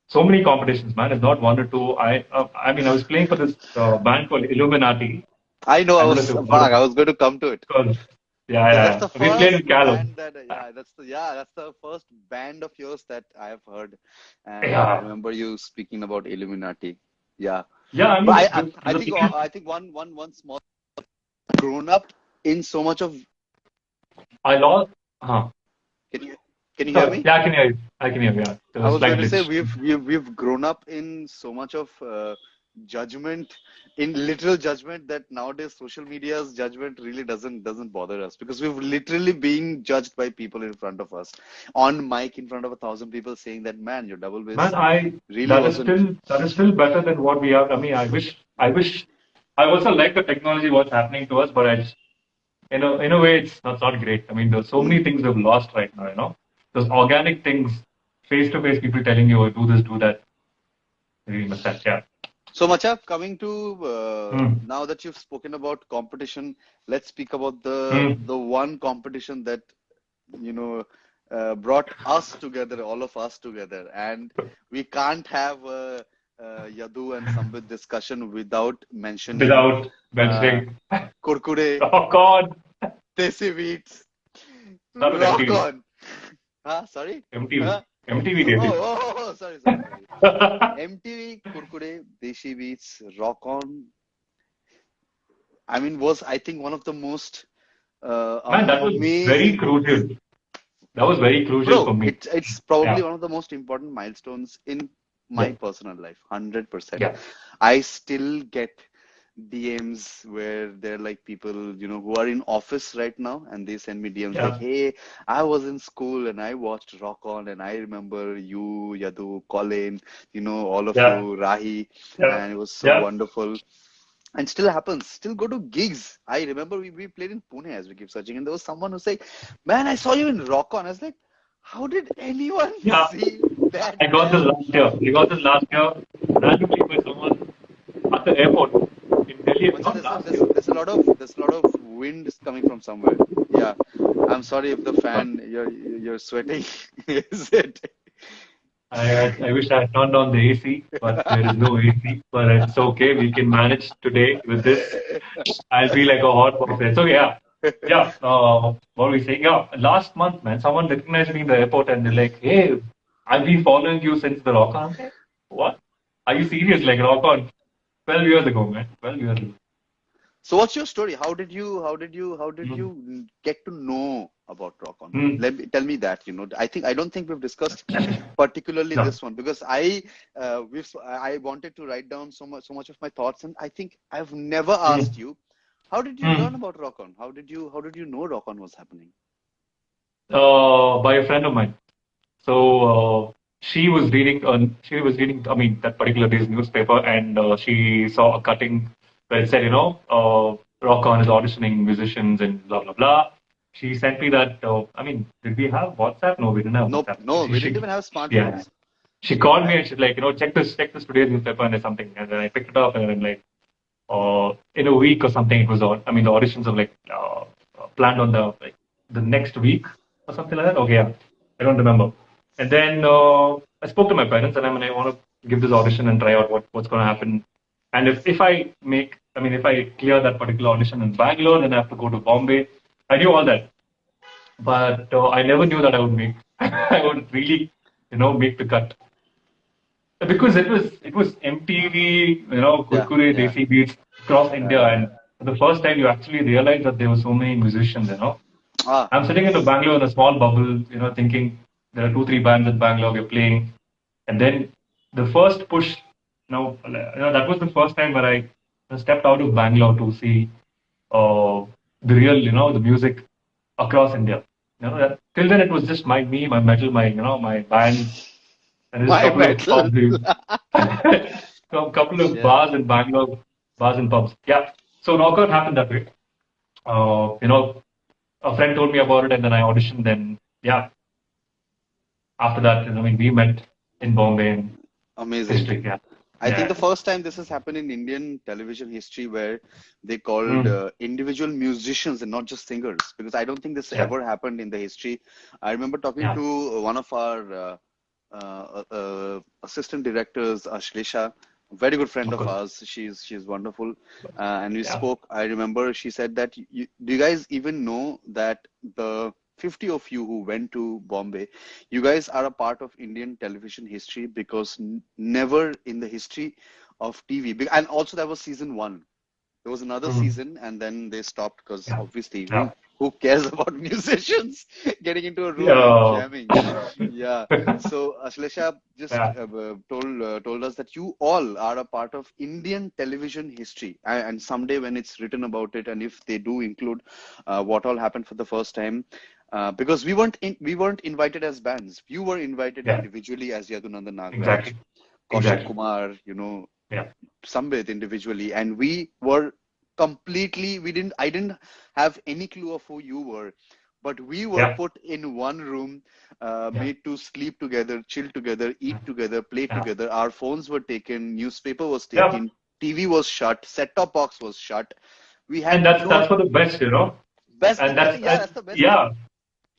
[SPEAKER 3] So many competitions, man. It's not one or two. I mean, I was playing for this band called Illuminati.
[SPEAKER 2] I know.
[SPEAKER 3] I don't know if you've heard of
[SPEAKER 2] I
[SPEAKER 3] it.
[SPEAKER 2] was going to come to it.
[SPEAKER 3] Called, yeah,
[SPEAKER 2] Because that's
[SPEAKER 3] yeah.
[SPEAKER 2] the
[SPEAKER 3] We played
[SPEAKER 2] first
[SPEAKER 3] in Callum.
[SPEAKER 2] band that, that's the first band of yours that I have heard. And I
[SPEAKER 3] Yeah,
[SPEAKER 2] remember you speaking about Illuminati. Yeah.
[SPEAKER 3] yeah. I
[SPEAKER 2] But
[SPEAKER 3] mean,
[SPEAKER 2] I
[SPEAKER 3] the
[SPEAKER 2] think,
[SPEAKER 3] thing is,
[SPEAKER 2] one small, grown up in so much of,
[SPEAKER 3] I lost. Huh.
[SPEAKER 2] can you, can you hear
[SPEAKER 3] Sorry.
[SPEAKER 2] me?
[SPEAKER 3] Yeah, I can hear you. I can hear you. Yeah. There
[SPEAKER 2] I
[SPEAKER 3] was a
[SPEAKER 2] was
[SPEAKER 3] slight
[SPEAKER 2] going to say,
[SPEAKER 3] glitch.
[SPEAKER 2] we've grown up in so much of judgment, in literal judgment, that nowadays social media's judgment really doesn't bother us, because we've literally being judged by people in front of us, on mic in front of 1,000 people, saying that, man, your double
[SPEAKER 3] Man,
[SPEAKER 2] bass really
[SPEAKER 3] that is
[SPEAKER 2] wasn't.
[SPEAKER 3] still better than what we are. I mean, I wish I also like the technology what's happening to us, but I just, in a way it's not great. I mean, there's so many
[SPEAKER 2] Hmm.
[SPEAKER 3] things we've lost right now. Those organic things, face to face, people telling you, oh, do this, do that. Really miss that. Yeah.
[SPEAKER 2] So, Macha, coming to
[SPEAKER 3] Mm.
[SPEAKER 2] now that you've spoken about competition, let's speak about the
[SPEAKER 3] Mm.
[SPEAKER 2] one competition that, you know brought us together, all of us together. And we can't have a Yadu and Sambit discussion without mentioning
[SPEAKER 3] Without mentioning,
[SPEAKER 2] Kurkure,
[SPEAKER 3] oh God,
[SPEAKER 2] Desi Beats,
[SPEAKER 3] start with
[SPEAKER 2] Rock
[SPEAKER 3] MTV.
[SPEAKER 2] On. Sorry?
[SPEAKER 3] MTV.
[SPEAKER 2] Huh?
[SPEAKER 3] MTV Desi.
[SPEAKER 2] Sorry. MTV, Kurkure, Deshi Beats, Rock On. I mean, was I think one of the most
[SPEAKER 3] Man, that was very
[SPEAKER 2] amazing.
[SPEAKER 3] crucial. That was very crucial for
[SPEAKER 2] Bro,
[SPEAKER 3] me.
[SPEAKER 2] it's probably
[SPEAKER 3] Yeah,
[SPEAKER 2] one of the most important milestones in my
[SPEAKER 3] yeah,
[SPEAKER 2] personal life, 100%.
[SPEAKER 3] yeah,
[SPEAKER 2] I still get DMs where they're like people, who are in office right now, and they send me DMs like,
[SPEAKER 3] yeah,
[SPEAKER 2] "Hey, I was in school and I watched Rock On, and I remember you, Yadu, Colin, all of
[SPEAKER 3] yeah,
[SPEAKER 2] you, Rahi,
[SPEAKER 3] yeah,
[SPEAKER 2] and it was so
[SPEAKER 3] yeah.
[SPEAKER 2] wonderful." And still happens, still go to gigs. I remember we played in Pune as we keep searching, and there was someone who said, "Man, I saw you in Rock On." I was like, how did anyone
[SPEAKER 3] Yeah.
[SPEAKER 2] see that
[SPEAKER 3] I got this
[SPEAKER 2] man?
[SPEAKER 3] last year. I got this last year randomly by someone at the airport in Delhi.
[SPEAKER 2] One
[SPEAKER 3] Not
[SPEAKER 2] second,
[SPEAKER 3] last year.
[SPEAKER 2] there's a lot of wind coming from somewhere. Yeah, I'm sorry if the fan you're sweating. Is it?
[SPEAKER 3] I wish I had turned on the AC, but there is no AC. But it's okay. We can manage today with this. I'll be like a hot potato. So yeah, yeah. What were we saying? Yeah, last month, man, someone recognized me in the airport and they're like, "Hey, I've been following you since the Rock On." I'm like, what? Are you serious? Like Rock On 12 years ago, man. 12 years ago.
[SPEAKER 2] So what's your story? How did you
[SPEAKER 3] Mm.
[SPEAKER 2] get to know about Rock On?
[SPEAKER 3] Mm.
[SPEAKER 2] Tell me that. I don't think we've discussed particularly
[SPEAKER 3] No.
[SPEAKER 2] this one, because I wanted to write down so much of my thoughts, and I think I've never asked
[SPEAKER 3] Mm.
[SPEAKER 2] you, how did you learn
[SPEAKER 3] Mm.
[SPEAKER 2] about Rock On? How did you know Rock On was happening?
[SPEAKER 3] By a friend of mine. So she was reading, I mean, that particular day's newspaper, and she saw a cutting where it said, Rock On is auditioning musicians and blah, blah, blah. She sent me that. I mean, did we have WhatsApp? No, we didn't have
[SPEAKER 2] Nope,
[SPEAKER 3] WhatsApp.
[SPEAKER 2] no, we didn't even have
[SPEAKER 3] Yeah.
[SPEAKER 2] smartphones.
[SPEAKER 3] She called me
[SPEAKER 2] I,
[SPEAKER 3] and she's like, check this today's newspaper and there's something. And then I picked it up and then like, in a week or something, it was on. I mean, the auditions are like planned on the next week or something like that. Okay, yeah, I don't remember. And then I spoke to my parents, and I want to give this audition and try out what's going to happen. And if I if I clear that particular audition in Bangalore, then I have to go to Bombay. I knew all that, but I never knew that I would make. I would really, make the cut. Because it was MTV,
[SPEAKER 2] yeah,
[SPEAKER 3] Kurkure,
[SPEAKER 2] yeah,
[SPEAKER 3] Desi Beats across India,
[SPEAKER 2] yeah.
[SPEAKER 3] and for the first time you actually realize that there were so many musicians.
[SPEAKER 2] Ah,
[SPEAKER 3] I'm sitting in Bangalore in a small bubble, thinking there are two, three bands in Bangalore we're playing, and then the first push, that was the first time where I stepped out of Bangalore to see the real, the music across India. Till then it was just my metal, my band, and just a
[SPEAKER 2] my
[SPEAKER 3] couple of
[SPEAKER 2] metal.
[SPEAKER 3] pubs. A couple of
[SPEAKER 2] Yeah.
[SPEAKER 3] bars in Bangalore, bars and pubs. Yeah. So knockout happened that way. A friend told me about it, and then I auditioned. Then yeah, after that, we met in Bombay and
[SPEAKER 2] Amazing.
[SPEAKER 3] history. Yeah,
[SPEAKER 2] I think
[SPEAKER 3] yeah,
[SPEAKER 2] the first time this has happened in Indian television history, where they called
[SPEAKER 3] mm,
[SPEAKER 2] individual musicians and not just singers, because I don't think this
[SPEAKER 3] yeah,
[SPEAKER 2] ever happened in the history. I remember talking
[SPEAKER 3] yeah.
[SPEAKER 2] to one of our assistant directors, Ashlesha, a very good friend
[SPEAKER 3] Of
[SPEAKER 2] of
[SPEAKER 3] course.
[SPEAKER 2] ours. She's wonderful, and we
[SPEAKER 3] Yeah,
[SPEAKER 2] spoke. I remember she said that, do you guys even know that the 50 of you who went to Bombay, you guys are a part of Indian television history, because never in the history of TV, and also that was season one. There was another
[SPEAKER 3] mm,
[SPEAKER 2] season, and then they stopped, because
[SPEAKER 3] yeah,
[SPEAKER 2] obviously
[SPEAKER 3] yeah,
[SPEAKER 2] who cares about musicians getting into a room and
[SPEAKER 3] yeah,
[SPEAKER 2] jamming? Yeah. So Ashlesha just
[SPEAKER 3] yeah,
[SPEAKER 2] told us that you all are a part of Indian television history, and someday when it's written about it, and if they do include what all happened for the first time, because we weren't invited as bands. You were invited
[SPEAKER 3] yeah.
[SPEAKER 2] individually as Yadhunandan Nagaraj,
[SPEAKER 3] Exactly,
[SPEAKER 2] Kaushik
[SPEAKER 3] exactly.
[SPEAKER 2] Kumar,
[SPEAKER 3] Yeah,
[SPEAKER 2] Sambit individually, and we were completely, I didn't have any clue of who you were, but we were
[SPEAKER 3] yeah,
[SPEAKER 2] put in one room,
[SPEAKER 3] yeah,
[SPEAKER 2] made to sleep together, chill together,
[SPEAKER 3] yeah,
[SPEAKER 2] eat together, play
[SPEAKER 3] yeah.
[SPEAKER 2] together. Our phones were taken, newspaper was
[SPEAKER 3] Yeah.
[SPEAKER 2] taken, TV was shut, set-top box was shut. We
[SPEAKER 3] And
[SPEAKER 2] had
[SPEAKER 3] that's
[SPEAKER 2] no
[SPEAKER 3] for the best.
[SPEAKER 2] best
[SPEAKER 3] And
[SPEAKER 2] thing. I think, yeah, that's the best thing.
[SPEAKER 3] yeah,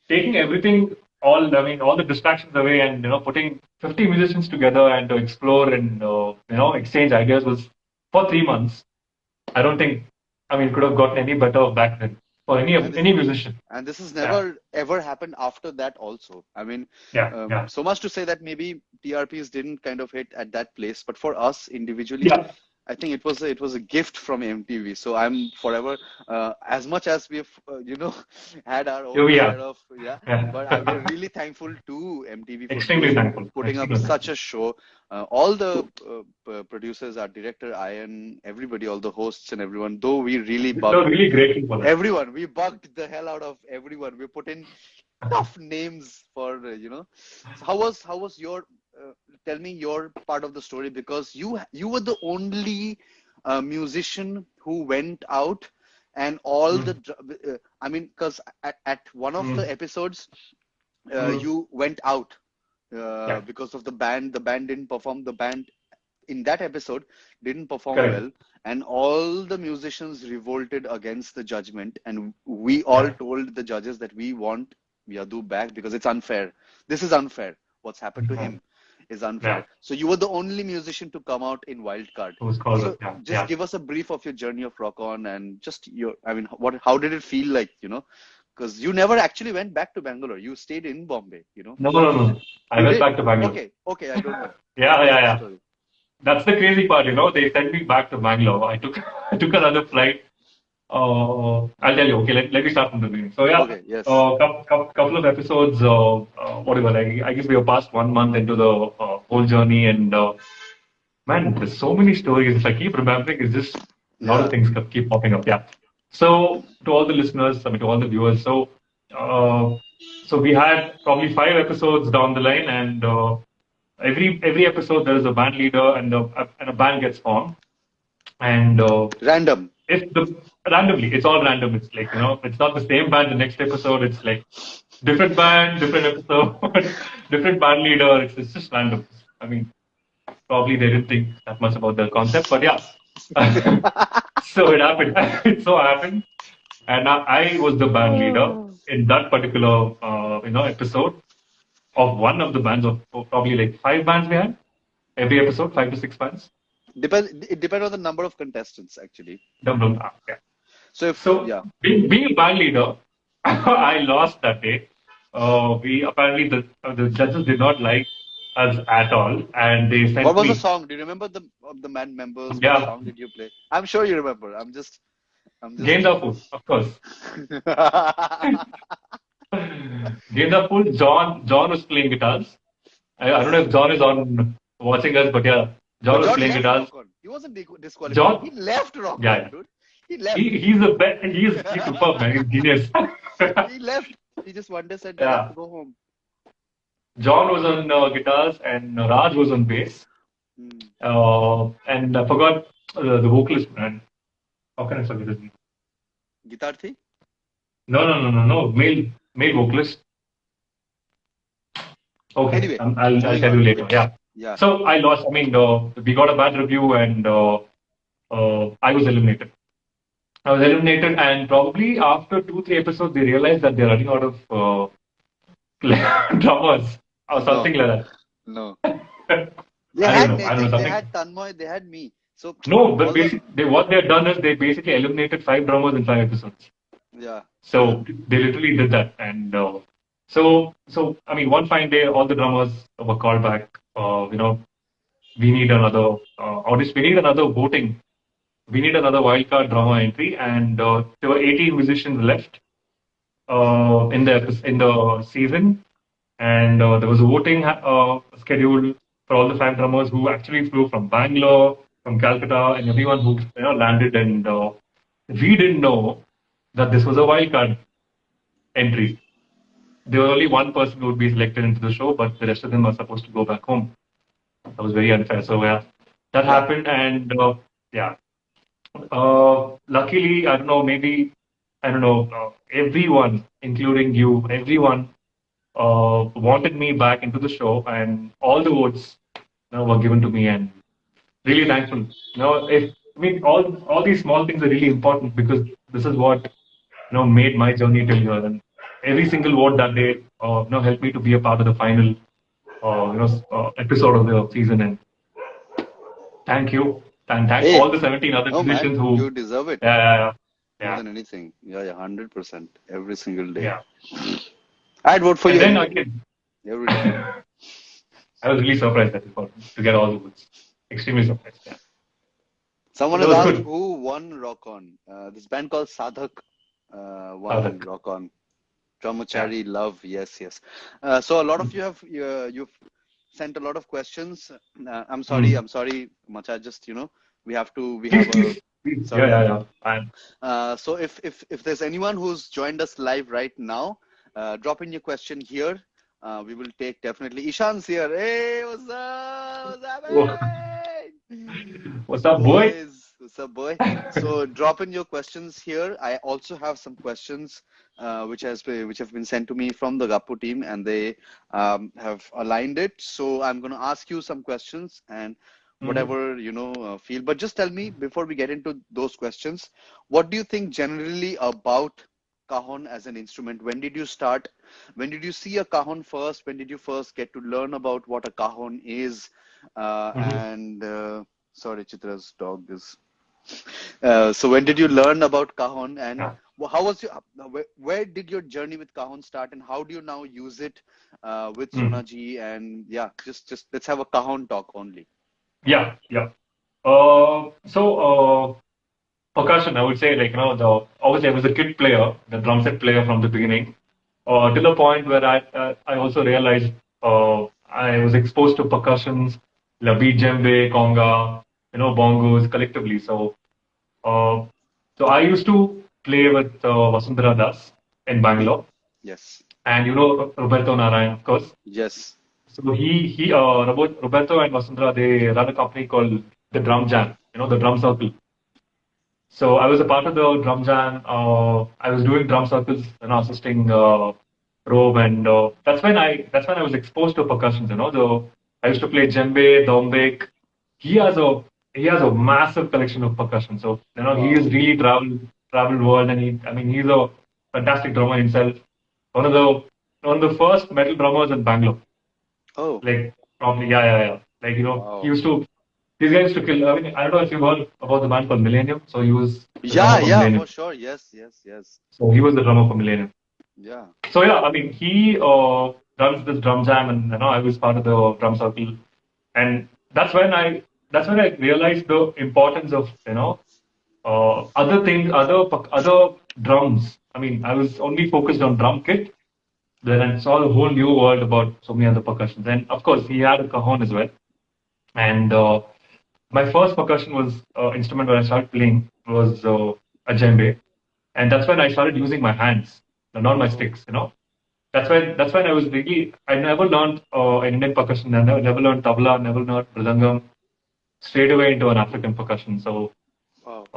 [SPEAKER 3] taking everything all the distractions away, and putting 50 musicians together and to explore and exchange ideas was for 3 months. I don't think, it could have gotten any better back then for
[SPEAKER 2] And this
[SPEAKER 3] any musician.
[SPEAKER 2] and this has
[SPEAKER 3] Yeah,
[SPEAKER 2] never ever happened after that also. I mean,
[SPEAKER 3] yeah.
[SPEAKER 2] so much to say that maybe TRPs didn't kind of hit at that place, but for us individually,
[SPEAKER 3] Yeah,
[SPEAKER 2] I think it was a gift from MTV. So I'm forever, as much as we've had our
[SPEAKER 3] here
[SPEAKER 2] own
[SPEAKER 3] we
[SPEAKER 2] share
[SPEAKER 3] are.
[SPEAKER 2] of, yeah, but we are
[SPEAKER 3] Yeah.
[SPEAKER 2] really thankful to MTV for
[SPEAKER 3] Extremely thankful.
[SPEAKER 2] putting up
[SPEAKER 3] Extremely
[SPEAKER 2] such
[SPEAKER 3] thankful.
[SPEAKER 2] a show. All the producers, our director Ian, everybody, all the hosts and everyone. Though we really
[SPEAKER 3] We're
[SPEAKER 2] bugged
[SPEAKER 3] really grateful for that.
[SPEAKER 2] everyone, we bugged the hell out of everyone. We put in tough names for So how was your tell me your part of the story, because you were the only musician who went out, and all the
[SPEAKER 3] Mm,
[SPEAKER 2] I mean, because at one of
[SPEAKER 3] mm,
[SPEAKER 2] the episodes
[SPEAKER 3] mm.
[SPEAKER 2] you went out
[SPEAKER 3] Yeah,
[SPEAKER 2] because of the band didn't perform, the band in that episode didn't perform
[SPEAKER 3] correct.
[SPEAKER 2] well, and all the musicians revolted against the judgment, and we all
[SPEAKER 3] Yeah.
[SPEAKER 2] told the judges that we want Yadu back because it's unfair. This is unfair. What's happened to
[SPEAKER 3] Mhm.
[SPEAKER 2] him is unfair.
[SPEAKER 3] Yeah.
[SPEAKER 2] So you were the only musician to come out in wildcard.
[SPEAKER 3] It was called.
[SPEAKER 2] So
[SPEAKER 3] Yeah,
[SPEAKER 2] just
[SPEAKER 3] yeah.
[SPEAKER 2] give us a brief of your journey of Rock On, and just I mean, how did it feel like, because you never actually went back to Bangalore. You stayed in Bombay.
[SPEAKER 3] No, no, no. I
[SPEAKER 2] You
[SPEAKER 3] went
[SPEAKER 2] did?
[SPEAKER 3] back to Bangalore.
[SPEAKER 2] Okay, I don't know.
[SPEAKER 3] Yeah,
[SPEAKER 2] What's
[SPEAKER 3] yeah,
[SPEAKER 2] the
[SPEAKER 3] yeah.
[SPEAKER 2] story?
[SPEAKER 3] That's the crazy part. They sent me back to Bangalore. I took I took another flight. I'll tell you. Okay, let me start from the beginning. So yeah,
[SPEAKER 2] Okay, yes.
[SPEAKER 3] couple of episodes. Whatever. I guess we are past 1 month into the whole journey, and man, there's so many stories. If I keep remembering, it's just a lot of
[SPEAKER 2] Yeah.
[SPEAKER 3] things keep popping up. Yeah. So to all the listeners, to all the viewers, uh, so we had probably 5 episodes down the line, and every episode there is a band leader, and a band gets formed, and
[SPEAKER 2] Random.
[SPEAKER 3] if the randomly, it's all random. It's like it's not the same band. The next episode, it's like different band, different episode, different band leader. It's just random. I mean, probably they didn't think that much about the concept, but yeah. So it happened. It so happened, and I was the band leader in that particular episode of one of the bands of probably like 5 bands we had every episode, 5 to 6 bands.
[SPEAKER 2] It depends on the number of contestants, actually.
[SPEAKER 3] Yeah.
[SPEAKER 2] So if,
[SPEAKER 3] So
[SPEAKER 2] yeah.
[SPEAKER 3] being a band leader, I lost that day. We apparently the judges did not like us at all, and they
[SPEAKER 2] What
[SPEAKER 3] sent
[SPEAKER 2] was the
[SPEAKER 3] me.
[SPEAKER 2] song? Do you remember the band members? What
[SPEAKER 3] Yeah,
[SPEAKER 2] song did you play? I'm sure you remember. I'm just
[SPEAKER 3] Gainda Fool, of course. Gainda Fool. John was playing guitars. I don't know
[SPEAKER 2] Yes.
[SPEAKER 3] if John is on watching us, but yeah, John
[SPEAKER 2] But
[SPEAKER 3] was
[SPEAKER 2] John
[SPEAKER 3] playing
[SPEAKER 2] left
[SPEAKER 3] guitars.
[SPEAKER 2] Rock On. He wasn't disqualified. He
[SPEAKER 3] John,
[SPEAKER 2] left Rock
[SPEAKER 3] yeah,
[SPEAKER 2] On,
[SPEAKER 3] yeah.
[SPEAKER 2] dude. He left.
[SPEAKER 3] He's the best. He's superb, man. He's genius.
[SPEAKER 2] He left. He just one day said, I have
[SPEAKER 3] Yeah.
[SPEAKER 2] to go home.
[SPEAKER 3] John was on guitars and Raj was on bass.
[SPEAKER 2] Hmm.
[SPEAKER 3] And I forgot the vocalist, man. How can I forget his name?
[SPEAKER 2] Guitar thi?
[SPEAKER 3] No. Male vocalist. Okay,
[SPEAKER 2] Anyway,
[SPEAKER 3] I'll
[SPEAKER 2] moving
[SPEAKER 3] tell you
[SPEAKER 2] on.
[SPEAKER 3] later. Yeah.
[SPEAKER 2] Yeah.
[SPEAKER 3] So I lost. We got a bad review, and I was eliminated. And probably after 2, 3 episodes, they realized that they're running out of drummers or
[SPEAKER 2] No,
[SPEAKER 3] something like
[SPEAKER 2] no.
[SPEAKER 3] that.
[SPEAKER 2] They
[SPEAKER 3] I don't
[SPEAKER 2] had
[SPEAKER 3] know. I don't know
[SPEAKER 2] Naitik, they
[SPEAKER 3] something.
[SPEAKER 2] had Tanmoy, they had me. So
[SPEAKER 3] No, but
[SPEAKER 2] all the
[SPEAKER 3] what they've done is they basically eliminated 5 drummers in 5 episodes.
[SPEAKER 2] yeah.
[SPEAKER 3] So they literally did that, and one fine day, all the drummers were called back. We need another audition. We need another voting. We need another wildcard drummer entry, and there were 18 musicians left in the season, and there was a voting scheduled for all the 5 drummers who actually flew from Bangalore, from Calcutta, and everyone who landed. And we didn't know that this was a wildcard entry. There was only one person who would be selected into the show, but the rest of them are supposed to go back home. That was very unfair. So yeah, that
[SPEAKER 2] Yeah.
[SPEAKER 3] happened, and yeah. Luckily, I don't know, maybe, I don't know, everyone, including you, everyone wanted me back into the show, and all the votes were given to me, and really thankful. All these small things are really important because this is what made my journey till here. And every single vote that they helped me to be a part of the final episode of the season. And thank you, and thank
[SPEAKER 2] Hey,
[SPEAKER 3] all the 17 other
[SPEAKER 2] no man,
[SPEAKER 3] musicians who,
[SPEAKER 2] you deserve it
[SPEAKER 3] yeah, yeah,
[SPEAKER 2] more
[SPEAKER 3] yeah,
[SPEAKER 2] than anything. Yeah, yeah, 100% every single day.
[SPEAKER 3] yeah.
[SPEAKER 2] I'd vote for
[SPEAKER 3] And
[SPEAKER 2] you
[SPEAKER 3] then
[SPEAKER 2] anyway,
[SPEAKER 3] again,
[SPEAKER 2] every day.
[SPEAKER 3] I was really surprised that you got to get all the votes. Extremely surprised. Yeah,
[SPEAKER 2] Someone
[SPEAKER 3] but that
[SPEAKER 2] has
[SPEAKER 3] was
[SPEAKER 2] asked
[SPEAKER 3] good.
[SPEAKER 2] who won Rock On. This band called Sadhak won
[SPEAKER 3] Sadak.
[SPEAKER 2] Rock On.
[SPEAKER 3] Yeah.
[SPEAKER 2] Brahmachari Love, yes, yes. So a lot of you have you've sent a lot of questions.
[SPEAKER 3] Mm.
[SPEAKER 2] I'm sorry, Macha. Just we
[SPEAKER 3] Please,
[SPEAKER 2] have a
[SPEAKER 3] please, please. Yeah,
[SPEAKER 2] sorry.
[SPEAKER 3] yeah, yeah. And
[SPEAKER 2] So if there's anyone who's joined us live right now, drop in your question here. We will take definitely. Ishan's here. Hey, what's up? What's happening?
[SPEAKER 3] what's up, boy?
[SPEAKER 2] Boys, what's up, boy? So drop in your questions here. I also have some questions which have been sent to me from the Gappu team, and they have aligned it. So I'm going to ask you some questions and
[SPEAKER 3] Mm-hmm.
[SPEAKER 2] whatever feel. But just tell me before we get into those questions, what do you think generally about cajon as an instrument? When did you start? When did you see a cajon first? When did you first get to learn about what a cajon is?
[SPEAKER 3] Mm-hmm.
[SPEAKER 2] And sorry, Chitra's dog is. So when did you learn about cajon, and
[SPEAKER 3] Yeah.
[SPEAKER 2] how was your where did your journey with cajon start, and how do you now use it with
[SPEAKER 3] Mm-hmm.
[SPEAKER 2] Sona ji? And yeah, just let's have a cajon talk only.
[SPEAKER 3] Yeah, yeah. Percussion, I would say, like, obviously I was a kid player, the drum set player from the beginning, till the point where I also realized I was exposed to percussions, la beat djembe, conga, bongos collectively. Uh, so I used to play with Vasundhara Das in
[SPEAKER 2] Hmm.
[SPEAKER 3] Bangalore,
[SPEAKER 2] Yes.
[SPEAKER 3] and Roberto Narayan, of course.
[SPEAKER 2] Yes.
[SPEAKER 3] So Roberto and Vasundhara, they run a company called the Drum Jam, the drum circle. So I was a part of the drum jam. I was doing drum circles, assisting Rome, and that's when I was exposed to percussions. I used to play djembe, dombek. He has a he has a massive collection of percussion. So he has
[SPEAKER 2] Wow.
[SPEAKER 3] really traveled world, and he's a fantastic drummer himself. One of the one of the first metal drummers in Bangalore.
[SPEAKER 2] Oh,
[SPEAKER 3] Like probably, yeah, yeah, yeah. Like he
[SPEAKER 2] wow.
[SPEAKER 3] used to. These guys used to kill. I mean, I don't know if you've heard about the band called Millennium. So he was the
[SPEAKER 2] Yeah,
[SPEAKER 3] drummer for
[SPEAKER 2] yeah, for
[SPEAKER 3] Millennium.
[SPEAKER 2] sure. Yes, yes, yes.
[SPEAKER 3] So he was the drummer for Millennium.
[SPEAKER 2] Yeah.
[SPEAKER 3] So yeah, I mean, he runs this drum jam, and I was part of the drum circle, and that's when I realized the importance of other things, other drums. I mean, I was only focused on drum kit. Then I saw a whole new world about so many other percussions, and of course, he had a cajon as well. And my first percussion was instrument when I started playing was a djembe, and that's when I started using my hands, not my
[SPEAKER 2] Oh,
[SPEAKER 3] sticks. That's when I was really I never learned an Indian percussion. I never learned tabla, never learned mridangam. Straight away into an African percussion. So
[SPEAKER 2] wow.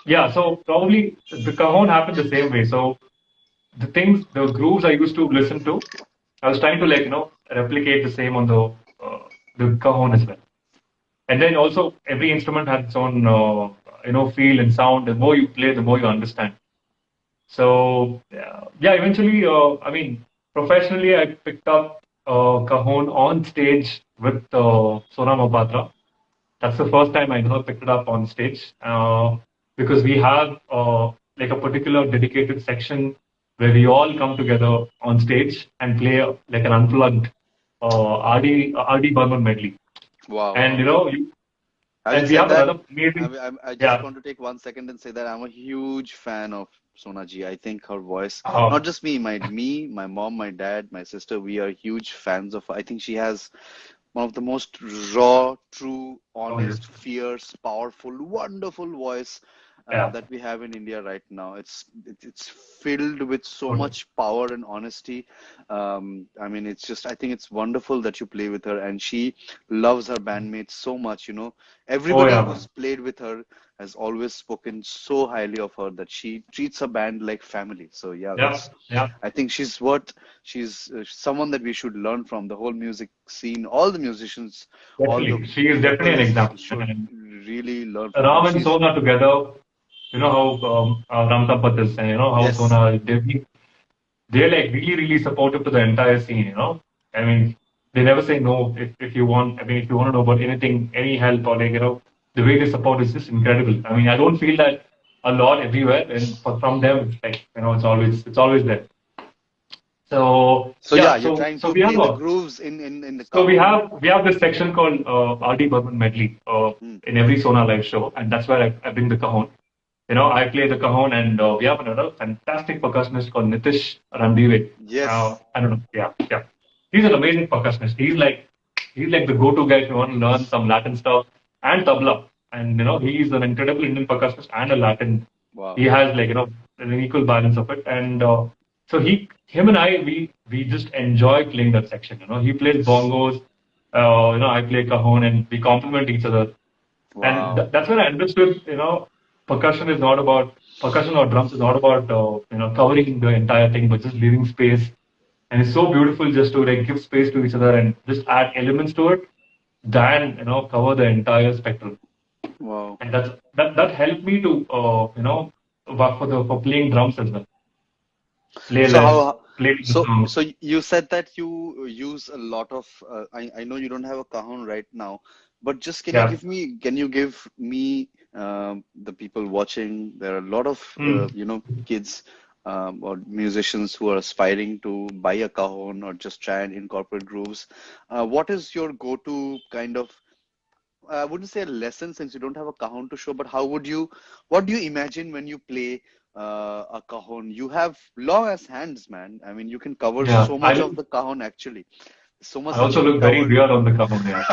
[SPEAKER 3] yeah, so probably the cajon happened the same way. So the grooves I used to listen to, I was trying to replicate the same on the cajon as well. And then also every instrument has its own feel and sound. The more you play, the more you understand. So yeah, eventually, I mean, professionally, I picked up cajon on stage with Sona Mohapatra. That's the first time I picked it up on stage because we have like a particular dedicated section where we all come together on stage and play like an unplugged RD Burman medley.
[SPEAKER 2] Wow,
[SPEAKER 3] And
[SPEAKER 2] wow. Having
[SPEAKER 3] and we
[SPEAKER 2] said
[SPEAKER 3] have
[SPEAKER 2] that,
[SPEAKER 3] another amazing,
[SPEAKER 2] I just
[SPEAKER 3] yeah.
[SPEAKER 2] want to take 1 second and say that I'm a huge fan of Sona ji. I think her voice, not
[SPEAKER 3] Uh,
[SPEAKER 2] just my mom, my dad, my sister, we are huge fans of her. I think she has one of the most raw, true,
[SPEAKER 3] oh yes,
[SPEAKER 2] honest, fierce, powerful, wonderful voice
[SPEAKER 3] yeah,
[SPEAKER 2] that we have in India right now. It's filled with so
[SPEAKER 3] totally.
[SPEAKER 2] much power and honesty. I mean, I think it's wonderful that you play with her, and she loves her bandmates so much.
[SPEAKER 3] Oh
[SPEAKER 2] Everybody
[SPEAKER 3] yeah,
[SPEAKER 2] who's
[SPEAKER 3] man.
[SPEAKER 2] played with her has always spoken so highly of her that she treats her band like family. So yeah,
[SPEAKER 3] Yeah, yeah,
[SPEAKER 2] I think she's someone that we should learn from. The whole music scene, all the musicians, all the
[SPEAKER 3] definitely. She is definitely an
[SPEAKER 2] vocalists
[SPEAKER 3] example.
[SPEAKER 2] should
[SPEAKER 3] And
[SPEAKER 2] really learn from her.
[SPEAKER 3] Ram and
[SPEAKER 2] She's
[SPEAKER 3] Sona together, you know how Ram Tapat is, and how
[SPEAKER 2] yes,
[SPEAKER 3] Sona, they're like really, really supportive to the entire scene, you know. I mean, they never say no if you want, I mean, if you want to know about anything, any help or like, you know, the way they support is just incredible. I mean, I don't feel that a lot everywhere and from them, it's like, you know, it's always there. So
[SPEAKER 2] So yeah,
[SPEAKER 3] yeah,
[SPEAKER 2] you're trying
[SPEAKER 3] so
[SPEAKER 2] to
[SPEAKER 3] we have
[SPEAKER 2] play the
[SPEAKER 3] a,
[SPEAKER 2] grooves in the
[SPEAKER 3] so
[SPEAKER 2] cajon.
[SPEAKER 3] we have this section called RD Burman Medley
[SPEAKER 2] Hmm.
[SPEAKER 3] in every Sona live show, and that's where I bring the cajon. You know, I play the cajon, and we have another fantastic percussionist called Nitish Randive.
[SPEAKER 2] Yes.
[SPEAKER 3] I don't know, yeah. He's an amazing percussionist. He's like the go-to guy if you want to learn some Latin stuff and tabla. And you know, he's an incredible Indian percussionist and a Latin.
[SPEAKER 2] Wow.
[SPEAKER 3] He has like, you know, an equal balance of it. And so him and I, we just enjoy playing that section. You know, he plays bongos. You know, I play cajon, and we complement each other. And
[SPEAKER 2] Wow.
[SPEAKER 3] that's when I understood, you know, percussion or drums is not about, you know, covering the entire thing, but just leaving space. And it's so beautiful just to like give space to each other and just add elements to it than, you know, cover the entire spectrum.
[SPEAKER 2] Wow.
[SPEAKER 3] And that helped me to, you know, work for playing drums as well. Play
[SPEAKER 2] So
[SPEAKER 3] less,
[SPEAKER 2] how
[SPEAKER 3] play the songs.
[SPEAKER 2] so you said that you use a lot of I know you don't have a cajon right now, but just
[SPEAKER 3] Yeah.
[SPEAKER 2] can you give me the people watching, there are a lot of
[SPEAKER 3] Mm.
[SPEAKER 2] you know, kids or musicians who are aspiring to buy a cajon or just try and incorporate grooves. What is your go-to kind of, I wouldn't say a lesson since you don't have a cajon to show, but what do you imagine when you play a cajon? You have long as hands, man. I mean, you can cover
[SPEAKER 3] Yeah.
[SPEAKER 2] so much of the cajon actually. So much
[SPEAKER 3] I
[SPEAKER 2] that you
[SPEAKER 3] also
[SPEAKER 2] can
[SPEAKER 3] look very
[SPEAKER 2] cover.
[SPEAKER 3] weird on the cajon, yeah.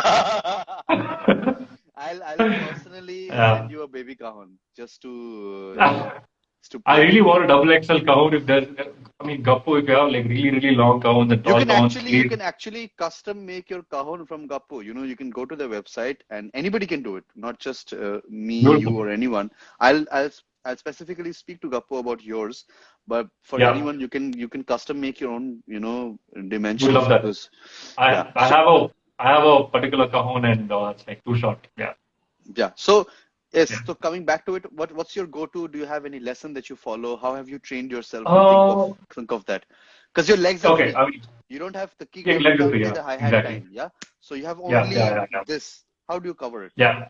[SPEAKER 2] I'll personally
[SPEAKER 3] Yeah.
[SPEAKER 2] send you a baby cajon just to you know, just to
[SPEAKER 3] I
[SPEAKER 2] play
[SPEAKER 3] really
[SPEAKER 2] with
[SPEAKER 3] want
[SPEAKER 2] you.
[SPEAKER 3] a double XL cajon if there's, I mean, Gappu, if you have like really, really long cajons and tall cajons,
[SPEAKER 2] You
[SPEAKER 3] please.
[SPEAKER 2] can actually custom make your cajon from Gappu. You know, you can go to their website and anybody can do it, not just me, you,
[SPEAKER 3] Beautiful.
[SPEAKER 2] or anyone. I'll specifically speak to Gappu about yours, but for
[SPEAKER 3] Yeah,
[SPEAKER 2] anyone, you can custom make your own, you know,
[SPEAKER 3] would
[SPEAKER 2] dimensions
[SPEAKER 3] love that.
[SPEAKER 2] because yeah.
[SPEAKER 3] I have a particular cajon and it's like too short. Yeah,
[SPEAKER 2] Yeah. So
[SPEAKER 3] yeah.
[SPEAKER 2] yes, so coming back to it, what's your go-to? Do you have any lesson that you follow? How have you trained yourself to
[SPEAKER 3] Uh,
[SPEAKER 2] think of that? Because your legs are
[SPEAKER 3] okay.
[SPEAKER 2] free.
[SPEAKER 3] I mean,
[SPEAKER 2] You don't have the kick
[SPEAKER 3] yeah,
[SPEAKER 2] drum, you
[SPEAKER 3] like this,
[SPEAKER 2] can't play
[SPEAKER 3] yeah,
[SPEAKER 2] the hi-hat
[SPEAKER 3] exactly.
[SPEAKER 2] time, yeah? So you have
[SPEAKER 3] Yeah,
[SPEAKER 2] only
[SPEAKER 3] yeah.
[SPEAKER 2] this. How do you cover it?
[SPEAKER 3] Yeah.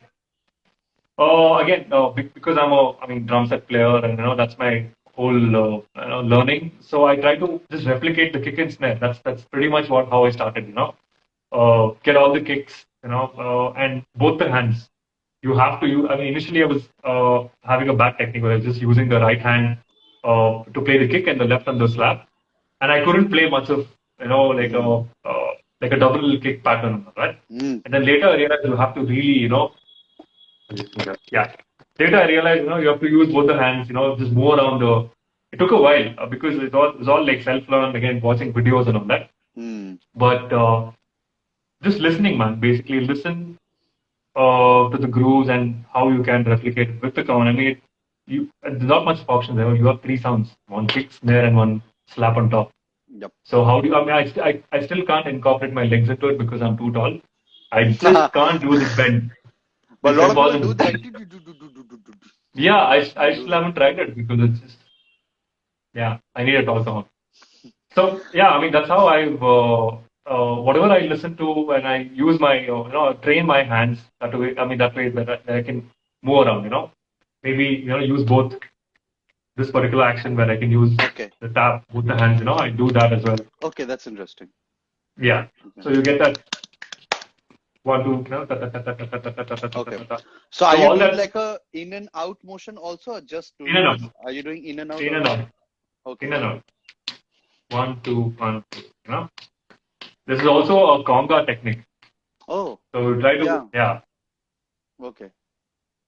[SPEAKER 3] Again, because I mean, drum set player, and you know that's my whole you know, learning. So I try to just replicate the kick and snare. That's pretty much how I started. You know, get all the kicks. You know, and both the hands. You have to use. I mean, initially I was having a bad technique where I was just using the right hand to play the kick and the left on the slap, and I couldn't play much of, you know,
[SPEAKER 2] Mm.
[SPEAKER 3] like a double kick pattern, right?
[SPEAKER 2] Mm.
[SPEAKER 3] And then later I realized you have to really, you know, yeah. Later, I realized, you know, you have to use both the hands, you know, just move around the. It took a while because it's all like self-learned, again, watching videos and all that.
[SPEAKER 2] Mm.
[SPEAKER 3] But just listening, man, basically listen to the grooves and how you can replicate it with the count. I mean, there's not much options there. You have three sounds, one kick, snare, and one slap on top.
[SPEAKER 2] Yep.
[SPEAKER 3] So how do you, I mean, I still can't incorporate my legs into it because I'm too tall. I just can't do the bend.
[SPEAKER 2] But a
[SPEAKER 3] It's
[SPEAKER 2] lot of people do
[SPEAKER 3] impossible.
[SPEAKER 2] that.
[SPEAKER 3] Yeah,
[SPEAKER 2] They
[SPEAKER 3] I
[SPEAKER 2] do
[SPEAKER 3] still
[SPEAKER 2] that.
[SPEAKER 3] haven't tried it because it's just, yeah, I need a tall someone. So yeah, I mean that's how I've whatever I listen to and I use my you know, train my hands that way. I mean that way that I can move around. You know, maybe, you know, use both this particular action where I can use
[SPEAKER 2] Okay.
[SPEAKER 3] the tap with the hands. You know, I do that as well.
[SPEAKER 2] Okay, that's interesting.
[SPEAKER 3] Yeah.
[SPEAKER 2] Okay.
[SPEAKER 3] So you get that one two. You know, ta, ta, ta, ta, ta, ta, ta, ta, ta, ta, ta,
[SPEAKER 2] Okay.
[SPEAKER 3] ta, ta.
[SPEAKER 2] So are
[SPEAKER 3] So
[SPEAKER 2] you
[SPEAKER 3] all
[SPEAKER 2] doing
[SPEAKER 3] that's
[SPEAKER 2] like a in and out motion also, or just
[SPEAKER 3] in and
[SPEAKER 2] doing
[SPEAKER 3] out,
[SPEAKER 2] this? Are you doing in and out
[SPEAKER 3] in and
[SPEAKER 2] also?
[SPEAKER 3] out, in
[SPEAKER 2] Okay.
[SPEAKER 3] and out. One two one two. You know, this is also a conga technique.
[SPEAKER 2] Oh,
[SPEAKER 3] So we try to,
[SPEAKER 2] yeah.
[SPEAKER 3] yeah.
[SPEAKER 2] Okay.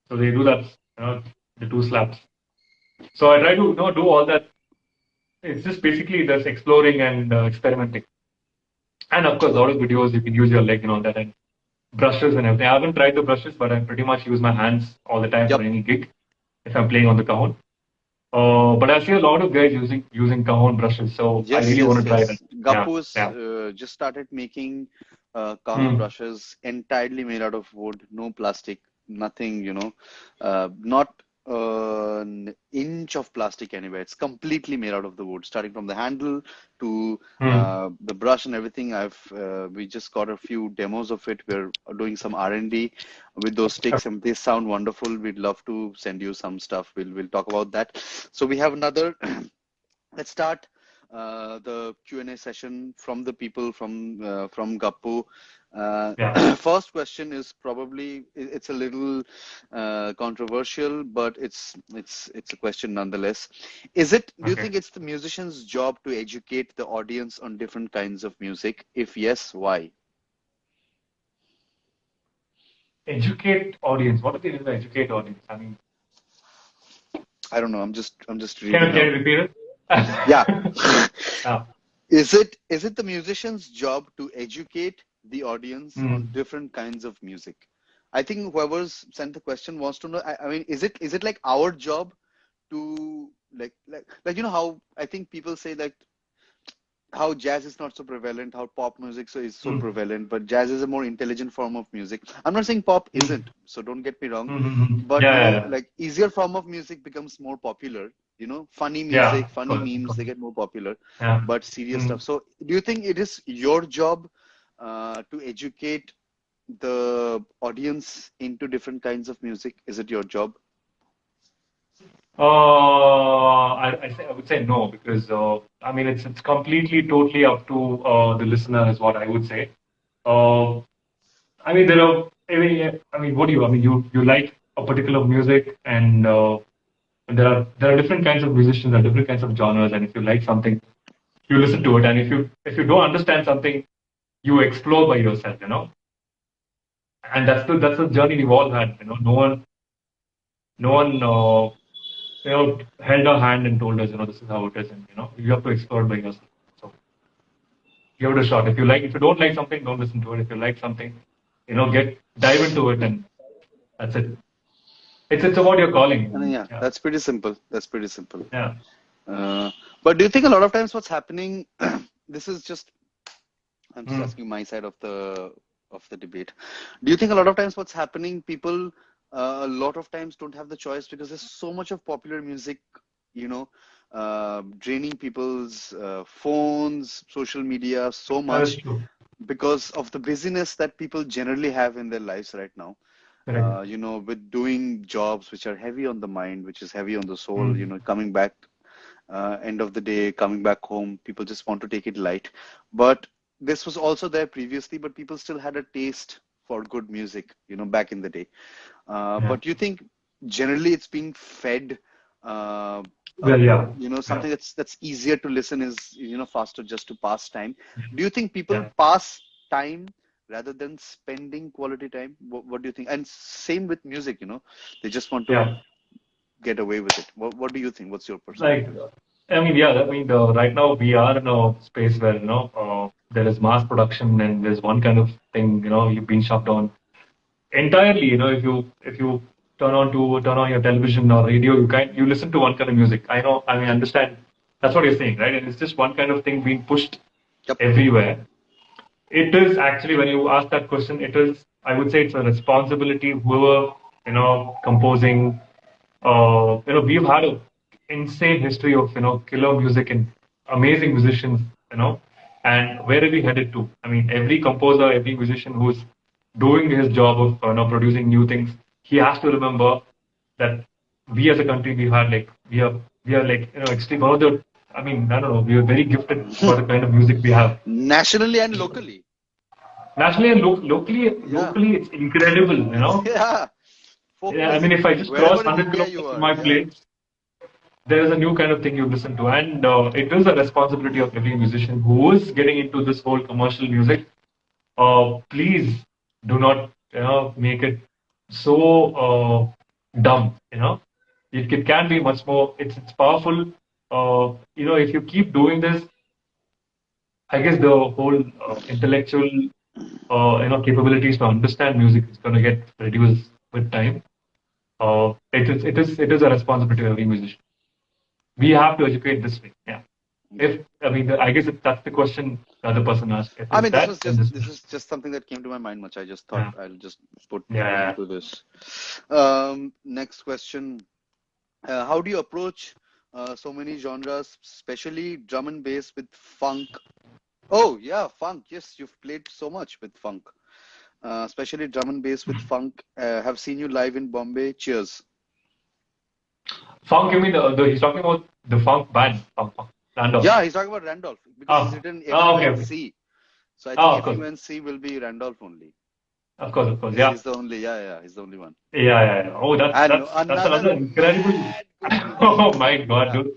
[SPEAKER 3] So they do that, you know, the two slaps. So I try to, you know, do all that. It's just basically just exploring and experimenting. And of course, a lot of videos you can use your leg and all that, and brushes and everything. I haven't tried the brushes, but I pretty much use my hands all the time for
[SPEAKER 2] Yep.
[SPEAKER 3] any gig if I'm playing on the cajon. But I see a lot of guys using cajon brushes, so I
[SPEAKER 2] Yes,
[SPEAKER 3] really want
[SPEAKER 2] yes,
[SPEAKER 3] to try that.
[SPEAKER 2] yes.
[SPEAKER 3] Yeah,
[SPEAKER 2] Gappu's
[SPEAKER 3] yeah.
[SPEAKER 2] just started making cajon
[SPEAKER 3] Hmm.
[SPEAKER 2] brushes entirely made out of wood, no plastic, nothing, you know, not an inch of plastic anywhere. It's completely made out of the wood, starting from the handle to the brush and everything. We just got a few demos of it. We're doing some R&D with those sticks, and they sound wonderful. We'd love to send you some stuff. We'll talk about that. So we have another. Let's start the Q&A session from the people from Gappu. First question is probably it's a little controversial, but it's a question nonetheless. Do you think it's the musician's job to educate the audience on different kinds of music? If yes, why?
[SPEAKER 3] Educate audience. What do they mean by educate audience? I mean,
[SPEAKER 2] I don't know. I'm just reading.
[SPEAKER 3] Can you repeat it?
[SPEAKER 2] Yeah. Is it the musician's job to educate the audience on different kinds of music? I think whoever's sent the question wants to know. I mean, is it like our job to like you know how I think people say like how jazz is not so prevalent, how pop music is so prevalent, but jazz is a more intelligent form of music. I'm not saying pop isn't, so don't get me wrong. But like easier form of music becomes more popular. You know, funny music, funny memes, they get more popular. But serious stuff. So do you think it is your job to educate the audience into different kinds of music? Is it your job?
[SPEAKER 3] I would say no, because I mean it's completely totally up to the listener is what I would say. I mean what do you? I mean you like a particular music, and there are different kinds of musicians, there are different kinds of genres, and if you like something, you listen to it, and if you don't understand something, you explore by yourself, you know. And that's the journey we've all had, you know. No one you know, held our hand and told us, you know, this is how it is, and you know, you have to explore it by yourself. So give it a shot. If you don't like something, don't listen to it. If you like something, you know, dive into it, and that's it. It's about your calling.
[SPEAKER 2] Yeah, that's pretty simple.
[SPEAKER 3] Yeah.
[SPEAKER 2] But do you think a lot of times what's happening? I'm just asking my side of the debate. Do you think a lot of times what's happening? People a lot of times don't have the choice because there's so much of popular music, you know, draining people's phones, social media so much because of the busyness that people generally have in their lives right now. You know, with doing jobs which are heavy on the mind, which is heavy on the soul, you know, coming back, end of the day, coming back home, people just want to take it light. But this was also there previously, but people still had a taste for good music, you know, back in the day. But you think generally it's being fed, you know, something that's easier to listen is, you know, faster just to pass time. Do you think people pass time rather than spending quality time? What do you think? And same with music, you know, they just want to get away with it. What do you think? What's your perspective?
[SPEAKER 3] Right now we are in a space where, you know, there is mass production, and there's one kind of thing, you know, you've been shoved on entirely. You know, if you turn on your television or radio, you listen to one kind of music. I understand that's what you're saying, right? And it's just one kind of thing being pushed everywhere. It is actually, when you ask that question, I would say it's a responsibility, whoever, you know, composing, you know, we've had an insane history of, you know, killer music and amazing musicians, you know, and where are we headed to? I mean, every composer, every musician who's doing his job of, you know, producing new things, he has to remember that we as a country, we are like, you know, extreme. I mean, I don't know, we are very gifted for the kind of music we have.
[SPEAKER 2] Nationally and locally.
[SPEAKER 3] Nationally and locally, it's incredible, you know. I mean, if I just cross 100 kilometers in my place, there is a new kind of thing you listen to, and it is a responsibility of every musician who is getting into this whole commercial music. Please do not, you know, make it so dumb. You know, it can be much more. It's powerful. You know, if you keep doing this, I guess the whole intellectual, you know, capabilities to understand music is going to get reduced with time. It is a responsibility of every musician. We have to educate this way. Yeah. I guess if that's the question the other person asked.
[SPEAKER 2] I mean, this is just something that came to my mind much. I just thought I'll just put into this. Next question. How do you approach so many genres, especially drum and bass with funk? Oh, yeah, funk. Yes, you've played so much with funk, especially drum and bass with funk. Have seen you live in Bombay. Cheers.
[SPEAKER 3] Funk, you mean he's talking about the funk band, funk, Randolph.
[SPEAKER 2] Yeah, he's talking about Randolph because he's
[SPEAKER 3] Oh,
[SPEAKER 2] written
[SPEAKER 3] oh, okay, okay.
[SPEAKER 2] FUNC. So I think
[SPEAKER 3] Oh, of course,
[SPEAKER 2] FUNC will be Randolph only.
[SPEAKER 3] of course,
[SPEAKER 2] He's,
[SPEAKER 3] yeah.
[SPEAKER 2] he's the only, yeah, he's the only one.
[SPEAKER 3] Yeah. Oh,
[SPEAKER 2] And
[SPEAKER 3] that's
[SPEAKER 2] another
[SPEAKER 3] another incredible.
[SPEAKER 2] mad good group.
[SPEAKER 3] Oh my God,
[SPEAKER 2] Yeah,
[SPEAKER 3] dude.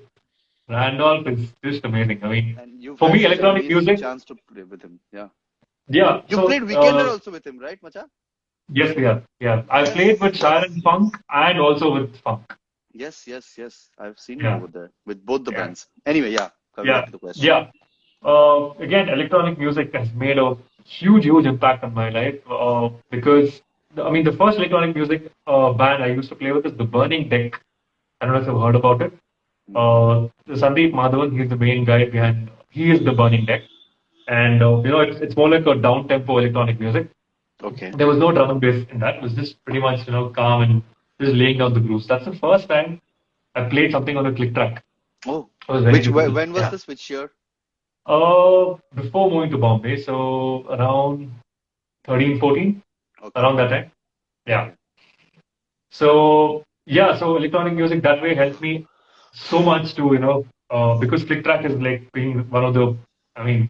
[SPEAKER 3] Randolph is just amazing. I mean,
[SPEAKER 2] and you've
[SPEAKER 3] for
[SPEAKER 2] had
[SPEAKER 3] me,
[SPEAKER 2] such an
[SPEAKER 3] electronic
[SPEAKER 2] amazing
[SPEAKER 3] music,
[SPEAKER 2] chance to play with him. Yeah.
[SPEAKER 3] yeah.
[SPEAKER 2] You played Weekender also with him, right, Macha?
[SPEAKER 3] Yes, we have. Yeah, I played
[SPEAKER 2] Yes,
[SPEAKER 3] with Sharon Funk and also with Funk.
[SPEAKER 2] yes. I've seen you
[SPEAKER 3] Yeah,
[SPEAKER 2] over there with both the
[SPEAKER 3] yeah,
[SPEAKER 2] bands. Anyway, yeah, coming
[SPEAKER 3] yeah,
[SPEAKER 2] back to the question.
[SPEAKER 3] yeah. Again, electronic music has made a huge impact on my life because I mean, the first electronic music band I used to play with is the Burning Deck. I don't know if you've heard about it. The Sandeep Madhavan, he's the main guy behind. He is the Burning Deck, and it's more like a down tempo electronic music.
[SPEAKER 2] Okay.
[SPEAKER 3] There was no drum and bass in that. It was just pretty much calm and just laying down the grooves. That's the first time I played something on a click track.
[SPEAKER 2] Oh,
[SPEAKER 3] It was very difficult.
[SPEAKER 2] when was
[SPEAKER 3] Yeah.
[SPEAKER 2] this? Which year?
[SPEAKER 3] Before moving to Bombay, so around 13, 14,
[SPEAKER 2] Okay.
[SPEAKER 3] around that time. Yeah.
[SPEAKER 2] Okay.
[SPEAKER 3] So yeah, so electronic music that way helped me so much to because click track is like being one of the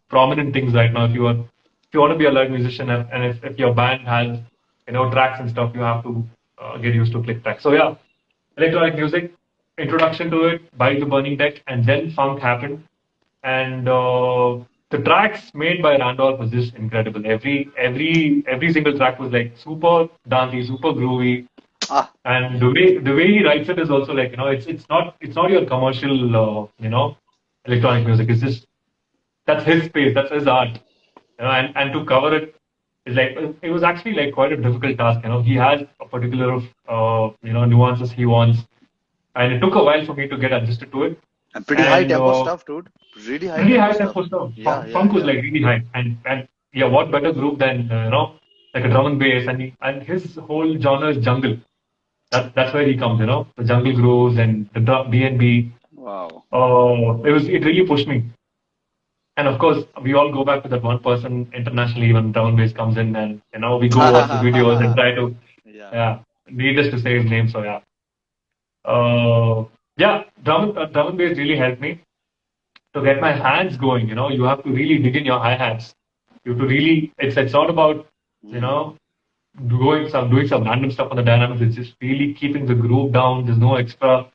[SPEAKER 3] prominent things right now. If you want to be a live musician and if your band has tracks and stuff, you have to get used to click track. So yeah, electronic music, introduction to it by the Burning Deck, and then funk happened, and the tracks made by Randolph was just incredible. Every single track was like super dancey, super groovy,
[SPEAKER 2] Ah,
[SPEAKER 3] and the way he writes it is also like it's not your commercial electronic music. It's just that's his space, that's his art, and to cover it is like it was actually like quite a difficult task. He has a particular nuances he wants, and it took a while for me to get adjusted to it.
[SPEAKER 2] and pretty high
[SPEAKER 3] And
[SPEAKER 2] tempo stuff, dude. Really high
[SPEAKER 3] pretty
[SPEAKER 2] tempo
[SPEAKER 3] high
[SPEAKER 2] stuff.
[SPEAKER 3] tempo stuff.
[SPEAKER 2] Yeah.
[SPEAKER 3] Funk was like really high, and yeah, what better group than like a drum and bass, and his whole genre is jungle. That's where he comes, the jungle grooves and the D&B.
[SPEAKER 2] Wow.
[SPEAKER 3] It really pushed me. And of course, we all go back to that one person internationally when drum and bass comes in, and we go watch the videos and try to,
[SPEAKER 2] Yeah.
[SPEAKER 3] yeah, needless to say his name. So yeah, yeah, drum and bass really helped me to get my hands going. You have to really dig in your hi hats. You have to really. It's not about you
[SPEAKER 2] Mm,
[SPEAKER 3] know doing some random stuff on the dynamics. It's just really keeping the groove down. There's no extra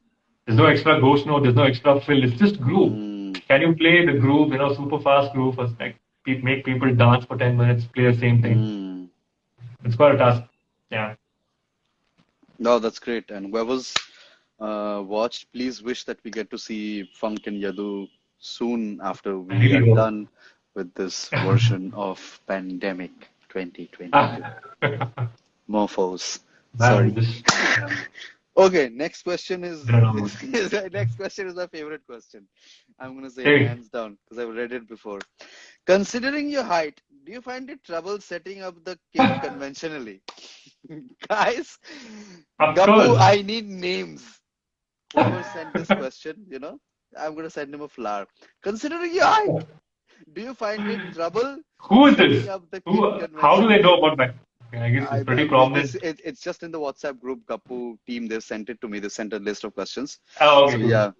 [SPEAKER 3] ghost note. There's no extra fill. It's just groove.
[SPEAKER 2] mm,
[SPEAKER 3] Can you play the groove? Super fast groove for like make people dance for 10 minutes, play the same thing.
[SPEAKER 2] mm.
[SPEAKER 3] It's quite a task. Yeah.
[SPEAKER 2] No, that's great. And whoever's watched, please wish that we get to see Funk and Yadu soon after
[SPEAKER 3] I
[SPEAKER 2] we are
[SPEAKER 3] really hope.
[SPEAKER 2] done with this version of Pandemic 2022.
[SPEAKER 3] Ah.
[SPEAKER 2] Morphos.
[SPEAKER 3] Man,
[SPEAKER 2] Sorry.
[SPEAKER 3] this. Yeah,
[SPEAKER 2] Okay, next question is,
[SPEAKER 3] I don't know.
[SPEAKER 2] next question is my favorite question. I'm gonna say
[SPEAKER 3] Hey,
[SPEAKER 2] hands down because I've read it before. Considering your height, do you find it trouble setting up the kit conventionally? Guys,
[SPEAKER 3] of
[SPEAKER 2] Gappu,
[SPEAKER 3] course.
[SPEAKER 2] I need names. Whoever sent this question, I'm gonna send him a flower. Considering your height, do you find it trouble
[SPEAKER 3] Who is
[SPEAKER 2] setting
[SPEAKER 3] this?
[SPEAKER 2] up the kit
[SPEAKER 3] How do they know
[SPEAKER 2] conventionally?
[SPEAKER 3] about that? I guess it's pretty prominent.
[SPEAKER 2] It's just in the WhatsApp group, Gappu team. They sent it to me. They sent a list of questions.
[SPEAKER 3] Oh,
[SPEAKER 2] So
[SPEAKER 3] okay, good.
[SPEAKER 2] yeah,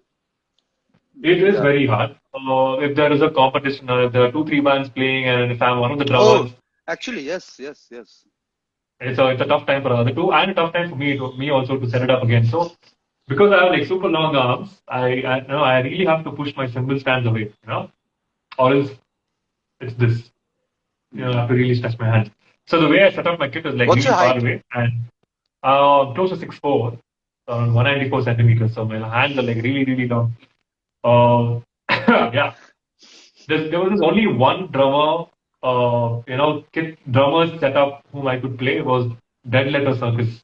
[SPEAKER 3] It is
[SPEAKER 2] yeah.
[SPEAKER 3] very hard. If there is a competition or if there are two, three bands playing and if I'm one of the
[SPEAKER 2] Oh,
[SPEAKER 3] drummers,
[SPEAKER 2] actually, yes.
[SPEAKER 3] it's a tough time for the other two and a tough time for me also to set it up again. So because I have like super long arms, I really have to push my cymbal stands away, or else it's this. I have to really stretch my hands. So the way I set up my kit is like
[SPEAKER 2] What's
[SPEAKER 3] really
[SPEAKER 2] your
[SPEAKER 3] far
[SPEAKER 2] height?
[SPEAKER 3] away and close to 6'4", around 194 centimeters. So my hands are like really, really long. Uh, yeah. There was only one drummer, kit drummers setup whom I could play was Dead Letter Circus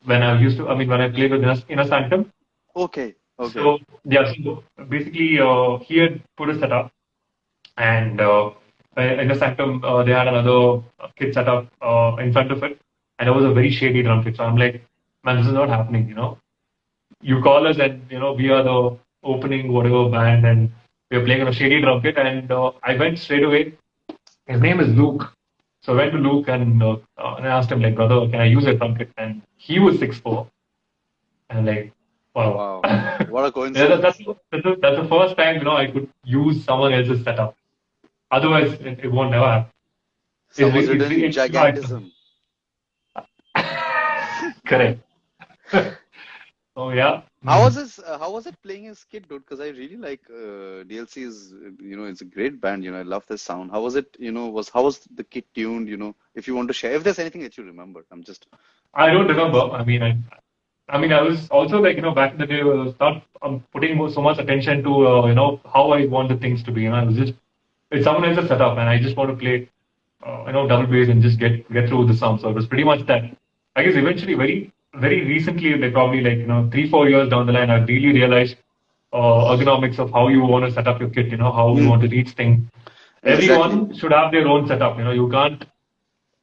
[SPEAKER 3] when I played with Inner Sanctum.
[SPEAKER 2] Okay.
[SPEAKER 3] So, yeah, so basically, he had put a setup, and Inner Sanctum, they had another kit setup in front of it, and it was a very shady drum kit. So I'm like, man, this is not happening. you call us and we are the opening whatever band and we're playing on a shady drum kit and I went straight away. His name is Luke. So I went to Luke and I asked him like, brother, can I use a drum kit? And he was 6'4", and like, wow.
[SPEAKER 2] Wow. What a
[SPEAKER 3] Yeah,
[SPEAKER 2] coincidence.
[SPEAKER 3] that's the first time I could use someone else's setup. Otherwise, it won't never happen.
[SPEAKER 2] Someone's
[SPEAKER 3] It's
[SPEAKER 2] written
[SPEAKER 3] it's
[SPEAKER 2] gigantism.
[SPEAKER 3] correct. Oh yeah.
[SPEAKER 2] How was it playing his kid, dude? Because I really like DLC is it's a great band. I love this sound. How was it? How was the kid tuned? If you want to share, if there's anything that you remember, I'm just
[SPEAKER 3] I don't remember.
[SPEAKER 2] curious.
[SPEAKER 3] I was also like, back in the day, I was not putting so much attention to, how I want the things to be. I was just, it's someone else's setup and I just want to play, double bass and just get through the sound. So it was pretty much that. I guess eventually, very, very recently, like probably like, 3-4 years down the line, I really realized ergonomics of how you want to set up your kit, how you
[SPEAKER 2] Mm,
[SPEAKER 3] want to reach things.
[SPEAKER 2] exactly.
[SPEAKER 3] Everyone should have their own setup. You can't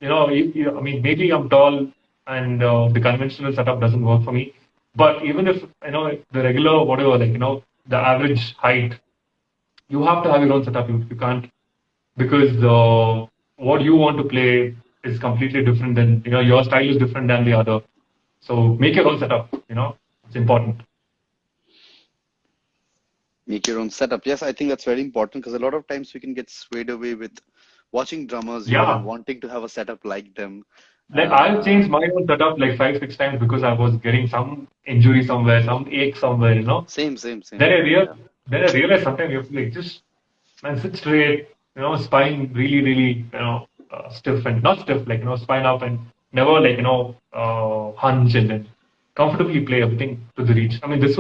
[SPEAKER 3] maybe I'm tall and the conventional setup doesn't work for me. But even if, the regular, whatever, like, the average height, you have to have your own setup. You can't, because what you want to play is completely different than, your style is different than the other. So make your own setup, it's important.
[SPEAKER 2] Make your own setup. Yes, I think that's very important because a lot of times we can get swayed away with watching drummers, and
[SPEAKER 3] Yeah.
[SPEAKER 2] wanting to have a setup like them.
[SPEAKER 3] Like I've
[SPEAKER 2] Uh,
[SPEAKER 3] changed my own setup like 5-6 times because I was getting some injury somewhere, some ache somewhere.
[SPEAKER 2] same, same, same.
[SPEAKER 3] Then I real
[SPEAKER 2] Yeah.
[SPEAKER 3] then I realized sometimes you have to like just sit straight, spine really, really, stiff and not stiff, like spine up and never like hunch and then comfortably play everything to the reach. This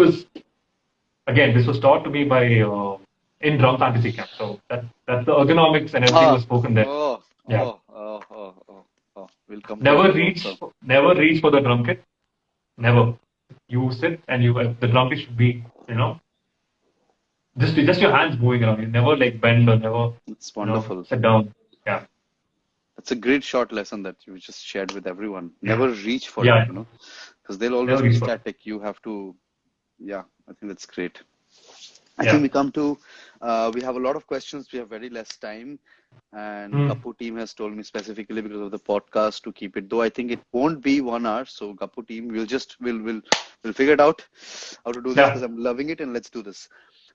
[SPEAKER 3] was taught to me by in drum fantasy camp. So that's the ergonomics and everything was
[SPEAKER 2] Ah,
[SPEAKER 3] spoken there.
[SPEAKER 2] oh,
[SPEAKER 3] Yeah,
[SPEAKER 2] oh, oh, oh, oh, oh. We'll come to
[SPEAKER 3] never
[SPEAKER 2] that
[SPEAKER 3] reach,
[SPEAKER 2] also.
[SPEAKER 3] never reach for the drum kit. Never. You sit and the drum kit should be just your hands moving around. You never like bend or never
[SPEAKER 2] It's wonderful.
[SPEAKER 3] sit down. Yeah.
[SPEAKER 2] That's a great short lesson that you just shared with everyone.
[SPEAKER 3] Yeah.
[SPEAKER 2] Never reach for it,
[SPEAKER 3] Yeah.
[SPEAKER 2] because they'll always
[SPEAKER 3] Never
[SPEAKER 2] be
[SPEAKER 3] reach for it.
[SPEAKER 2] static. You have to, yeah, I think that's great. I think
[SPEAKER 3] Yeah.
[SPEAKER 2] we come to, we have a lot of questions. We have very less time. And
[SPEAKER 3] Mm.
[SPEAKER 2] Gappu team has told me specifically because of the podcast to keep it, though I think it won't be 1 hour. So Gappu team, we'll figure it out how to do this because
[SPEAKER 3] Yeah.
[SPEAKER 2] I'm loving it, and let's do this.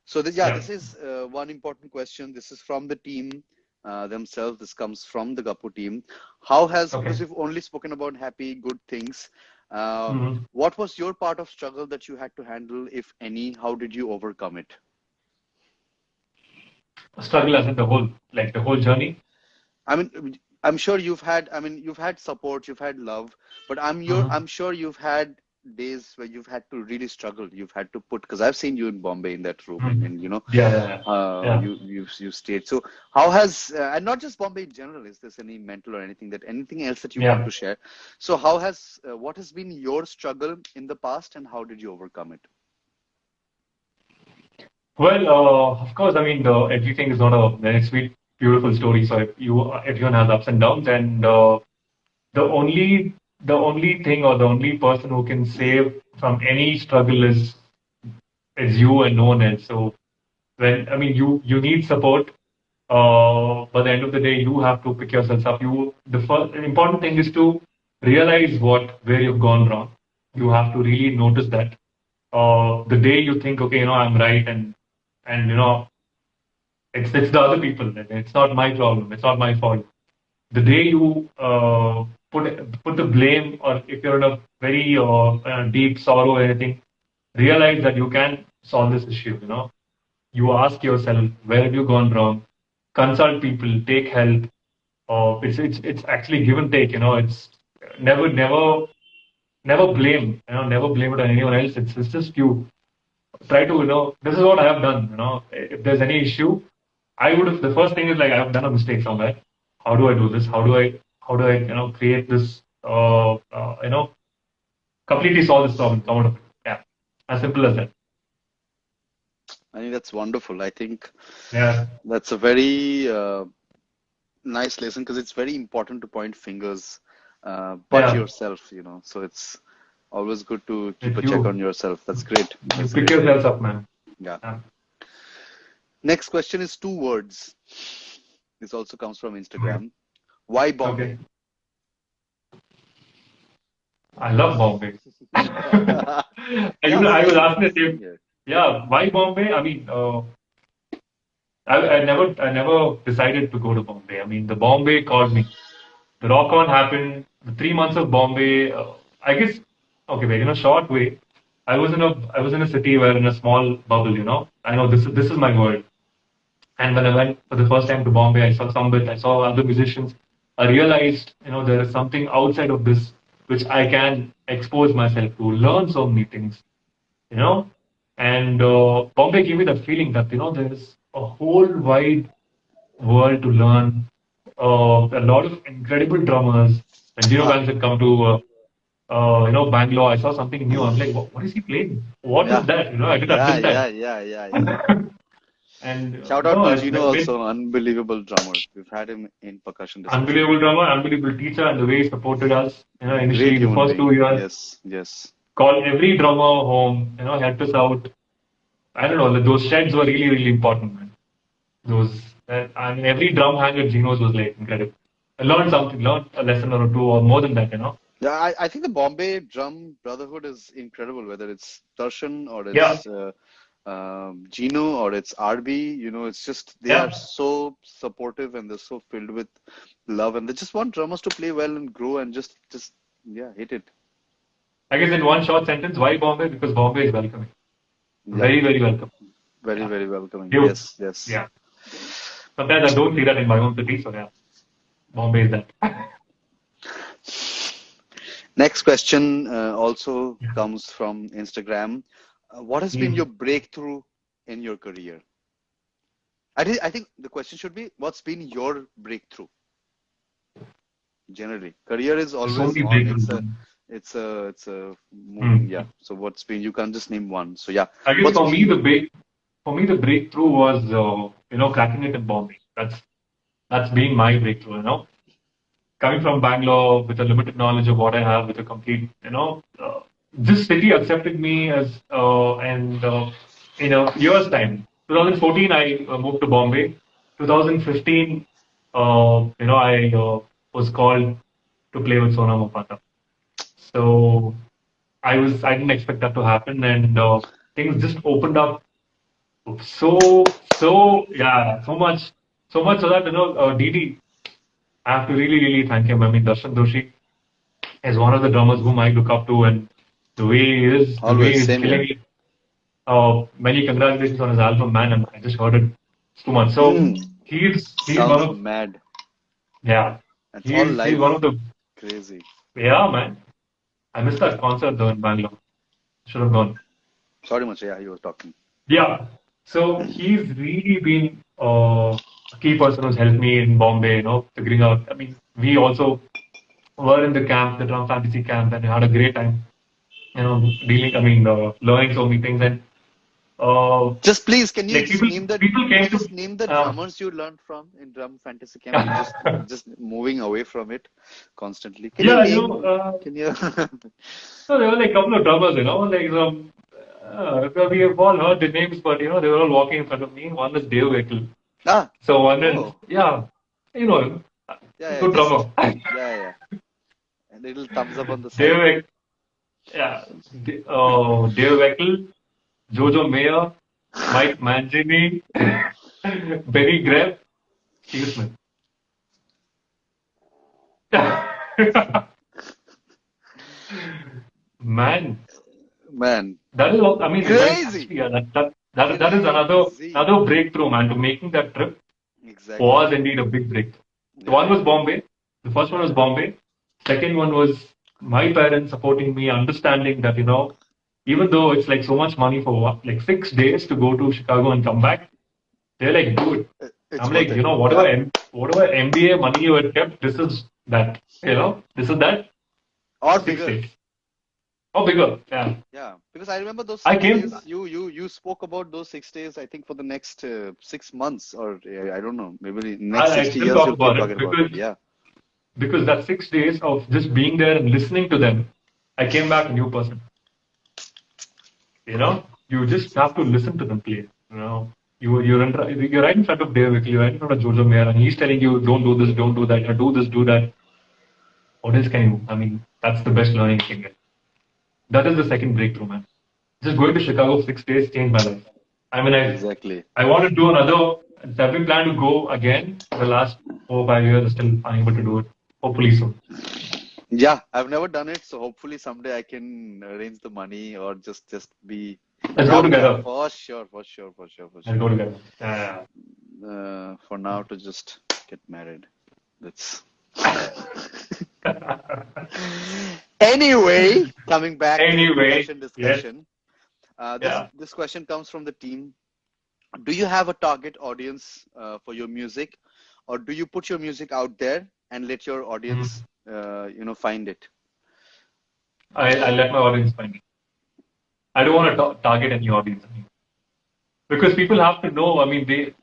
[SPEAKER 2] So
[SPEAKER 3] Yeah.
[SPEAKER 2] this is one important question. This is from the team themselves. This comes from the Gappu team. How has,
[SPEAKER 3] Okay.
[SPEAKER 2] because we've only spoken about happy, good things. Uh,
[SPEAKER 3] Mm-hmm.
[SPEAKER 2] what was your part of struggle that you had to handle, if any? How did you overcome it?
[SPEAKER 3] Struggle as in the whole journey.
[SPEAKER 2] I mean, I'm sure you've had support, you've had love, but
[SPEAKER 3] Mm-hmm.
[SPEAKER 2] I'm sure you've had days where you've had to really struggle. You've had to put, because I've seen you in Bombay in that room,
[SPEAKER 3] Mm-hmm.
[SPEAKER 2] and
[SPEAKER 3] Yeah. Yeah. Yeah. Yeah.
[SPEAKER 2] you stayed. So how has, and not just Bombay in general, is this any mental or anything else that you want
[SPEAKER 3] Yeah.
[SPEAKER 2] to share? So how has, what has been your struggle in the past, and how did you overcome it?
[SPEAKER 3] Well, of course, everything is not a very sweet, beautiful story. So everyone has ups and downs, and the only the only thing or the only person who can save from any struggle is you and no one else. So you need support. By the end of the day, you have to pick yourself up. The first important thing is to realize where you've gone wrong. You have to really notice that. The day you think, okay, I'm right, and it's the other people. It's not my problem. It's not my fault. The day you put the blame, or if you're in a very deep sorrow or anything, realize that you can solve this issue. You ask yourself, where have you gone wrong? Consult people, take help. It's actually give and take. It's never never never blame. Never blame it on anyone else. It's just you try to. This is what I have done. If there's any issue, I would have. The first thing is like I have done a mistake somewhere. How do I do this? How do I create this? Completely solve this problem. Come out of it. Yeah, as simple as that.
[SPEAKER 2] I think that's wonderful. I think
[SPEAKER 3] Yeah,
[SPEAKER 2] that's a very nice lesson, because it's very important to point fingers, but
[SPEAKER 3] yeah,
[SPEAKER 2] yourself, so it's Always good to keep a
[SPEAKER 3] You,
[SPEAKER 2] check on yourself. That's great.
[SPEAKER 3] you
[SPEAKER 2] That's
[SPEAKER 3] pick
[SPEAKER 2] great.
[SPEAKER 3] yourselves up, man.
[SPEAKER 2] Yeah.
[SPEAKER 3] Yeah.
[SPEAKER 2] Next question is 2 words. This also comes from Instagram. Why Bombay?
[SPEAKER 3] Okay. I love Bombay.
[SPEAKER 2] Yeah,
[SPEAKER 3] I was
[SPEAKER 2] same.
[SPEAKER 3] asking the
[SPEAKER 2] Same
[SPEAKER 3] same.
[SPEAKER 2] here.
[SPEAKER 3] Yeah, why Bombay? I mean, I never decided to go to Bombay. I mean, the Bombay called me. The rock on happened. The 3 months of Bombay. I guess, okay, but in a short way, I was in a city where in a small bubble. I know this is my world. And when I went for the first time to Bombay, I saw Sambit, I saw other musicians. I realized, there is something outside of this which I can expose myself to, learn so many things, you know. And Bombay gave me that feeling that, there is a whole wide world to learn. A lot of incredible drummers. And Gino
[SPEAKER 2] Huh.
[SPEAKER 3] Banks had come to, Bangalore. I saw something new. I'm like, what is he playing? What is
[SPEAKER 2] Yeah.
[SPEAKER 3] that? I didn't
[SPEAKER 2] Yeah, yeah,
[SPEAKER 3] understand.
[SPEAKER 2] yeah, yeah, yeah.
[SPEAKER 3] And
[SPEAKER 2] Shout out to
[SPEAKER 3] it's
[SPEAKER 2] Gino
[SPEAKER 3] been
[SPEAKER 2] also, unbelievable drummer. We've had him in percussion discussion.
[SPEAKER 3] unbelievable drummer, unbelievable teacher, and the way he supported us.
[SPEAKER 2] Great
[SPEAKER 3] Initially the
[SPEAKER 2] human
[SPEAKER 3] first
[SPEAKER 2] being.
[SPEAKER 3] 2 years,
[SPEAKER 2] Yes, yes.
[SPEAKER 3] called every drummer home. Helped us out. I don't know. Those sheds were really, really important, man. Those and every drum hang at Geno's was like incredible. I learned something, learned a lesson or two, or more than that.
[SPEAKER 2] Yeah, I think the Bombay Drum Brotherhood is incredible, whether it's Darshan or
[SPEAKER 3] Yeah,
[SPEAKER 2] it's Gino or it's RB. It's just they are
[SPEAKER 3] yeah.
[SPEAKER 2] so supportive and they're so filled with love, and they just want drummers to play well and grow and just yeah, hit it.
[SPEAKER 3] I guess in one short sentence, why Bombay? Because Bombay is welcoming,
[SPEAKER 2] Yeah,
[SPEAKER 3] very, very welcome.
[SPEAKER 2] very,
[SPEAKER 3] Yeah,
[SPEAKER 2] very welcoming.
[SPEAKER 3] you.
[SPEAKER 2] Yes, yes.
[SPEAKER 3] Yeah. Sometimes I don't see that in my own city, so yeah, Bombay is that.
[SPEAKER 2] Next question also
[SPEAKER 3] Yeah.
[SPEAKER 2] comes from Instagram. What has been
[SPEAKER 3] Hmm.
[SPEAKER 2] your breakthrough in your career? I think the question should be, what's been your breakthrough? Generally, career is
[SPEAKER 3] There's so
[SPEAKER 2] always
[SPEAKER 3] many
[SPEAKER 2] on.
[SPEAKER 3] breakthroughs. Man.
[SPEAKER 2] It's a moving.
[SPEAKER 3] Hmm.
[SPEAKER 2] Yeah. So what's been? You can't just name one. So yeah,
[SPEAKER 3] I guess
[SPEAKER 2] what's been?
[SPEAKER 3] for me the breakthrough was cracking it in Bombay. That's been my breakthrough. Coming from Bangalore with a limited knowledge of what I have, with a complete this city accepted me as and in a year's time. 2014 I moved to Bombay. 2015 I was called to play with Sona Mopata. So I didn't expect that to happen, and things just opened up yeah, so much so that DD, I have to really really thank him. I mean, Darshan Doshi is one of the drummers whom I look up to, and the way
[SPEAKER 2] Always
[SPEAKER 3] he's
[SPEAKER 2] same
[SPEAKER 3] killing
[SPEAKER 2] here.
[SPEAKER 3] it. Many congratulations on his album, man, and I just heard it too much. So
[SPEAKER 2] Hmm.
[SPEAKER 3] he's one
[SPEAKER 2] Sounds
[SPEAKER 3] of
[SPEAKER 2] mad.
[SPEAKER 3] yeah,
[SPEAKER 2] It's all
[SPEAKER 3] he's
[SPEAKER 2] live.
[SPEAKER 3] one of the
[SPEAKER 2] Crazy.
[SPEAKER 3] yeah, man. I missed that concert though in Bangalore. Should have gone.
[SPEAKER 2] Sorry, much. Yeah, you were talking.
[SPEAKER 3] Yeah. So he's really been a key person who's helped me in Bombay, figuring out. I mean, we also were in the camp, the drum fantasy camp, and had a great time, learning so many things. And
[SPEAKER 2] Just please, can you
[SPEAKER 3] like
[SPEAKER 2] just name the
[SPEAKER 3] people
[SPEAKER 2] can
[SPEAKER 3] came
[SPEAKER 2] you just name the
[SPEAKER 3] uh,
[SPEAKER 2] drummers you learned from in Drum Fantasy Camp? We just moving away from it constantly. Can you
[SPEAKER 3] yeah,
[SPEAKER 2] name? Can you?
[SPEAKER 3] so there were like a couple of drummers, like some, we have all heard the names, but they were all walking in front of me. One is Dave Weckel.
[SPEAKER 2] Ah,
[SPEAKER 3] So one is,
[SPEAKER 2] oh,
[SPEAKER 3] yeah, you know him,
[SPEAKER 2] yeah, yeah,
[SPEAKER 3] good
[SPEAKER 2] just
[SPEAKER 3] drummer.
[SPEAKER 2] yeah, yeah. A little thumbs up on the
[SPEAKER 3] Dave,
[SPEAKER 2] side.
[SPEAKER 3] yeah, Dave Weckel, Jojo Mayer, Mike Mangini, Benny Greb, Steve Smith. Man,
[SPEAKER 2] Man,
[SPEAKER 3] that is all. I mean,
[SPEAKER 2] crazy,
[SPEAKER 3] actually, yeah, that is
[SPEAKER 2] crazy.
[SPEAKER 3] another breakthrough, man. To making that trip
[SPEAKER 2] Exactly.
[SPEAKER 3] was indeed a big breakthrough. The
[SPEAKER 2] Yeah,
[SPEAKER 3] one was
[SPEAKER 2] yeah,
[SPEAKER 3] Bombay. The first one
[SPEAKER 2] yeah,
[SPEAKER 3] was
[SPEAKER 2] yeah.
[SPEAKER 3] Bombay. Second one was my parents supporting me, understanding that even though it's like so much money for like 6 days to go to Chicago and come back, they're like, dude.
[SPEAKER 2] It's
[SPEAKER 3] I'm like,
[SPEAKER 2] worth it.
[SPEAKER 3] whatever
[SPEAKER 2] Yeah.
[SPEAKER 3] whatever MBA money you had kept, this is that. This is that
[SPEAKER 2] Or
[SPEAKER 3] for six
[SPEAKER 2] bigger.
[SPEAKER 3] days. Oh, bigger. Yeah.
[SPEAKER 2] Yeah, because I remember those
[SPEAKER 3] I
[SPEAKER 2] 6 days.
[SPEAKER 3] came.
[SPEAKER 2] You spoke about those 6 days. I think for the next 6 months, or I don't know, maybe in the next
[SPEAKER 3] I
[SPEAKER 2] 60
[SPEAKER 3] still
[SPEAKER 2] years
[SPEAKER 3] talk
[SPEAKER 2] you'll keep
[SPEAKER 3] about it
[SPEAKER 2] talking about it. Yeah.
[SPEAKER 3] because that 6 days of just being there and listening to them, I came back a new person. You know, you just have to listen to them play. You know, you're right in front of Dave Wickley, you're right in front of Jojo Mayer, and he's telling you, don't do this, don't do that, or do this, do that. What else can you? I mean, that's the best learning you can get. That is the second breakthrough, man. Just going to Chicago 6 days changed my life. I mean,
[SPEAKER 2] Exactly.
[SPEAKER 3] I want to do another. I've been planning to go again. The last 4 or 5 years, I'm still unable to do it. Hopefully soon.
[SPEAKER 2] Yeah, I've never done it, so hopefully someday I can arrange the money or just be.
[SPEAKER 3] Let's go
[SPEAKER 2] Yeah,
[SPEAKER 3] together.
[SPEAKER 2] for sure.
[SPEAKER 3] Let's go together. Yeah.
[SPEAKER 2] For now, to just get married. That's. Anyway, coming back to the percussion discussion. This question comes from the team. Do you have a target audience for your music, or do you put your music out there and let your audience, find it?
[SPEAKER 3] I let my audience find it. I don't want to target any audience. Because people have to know. I mean,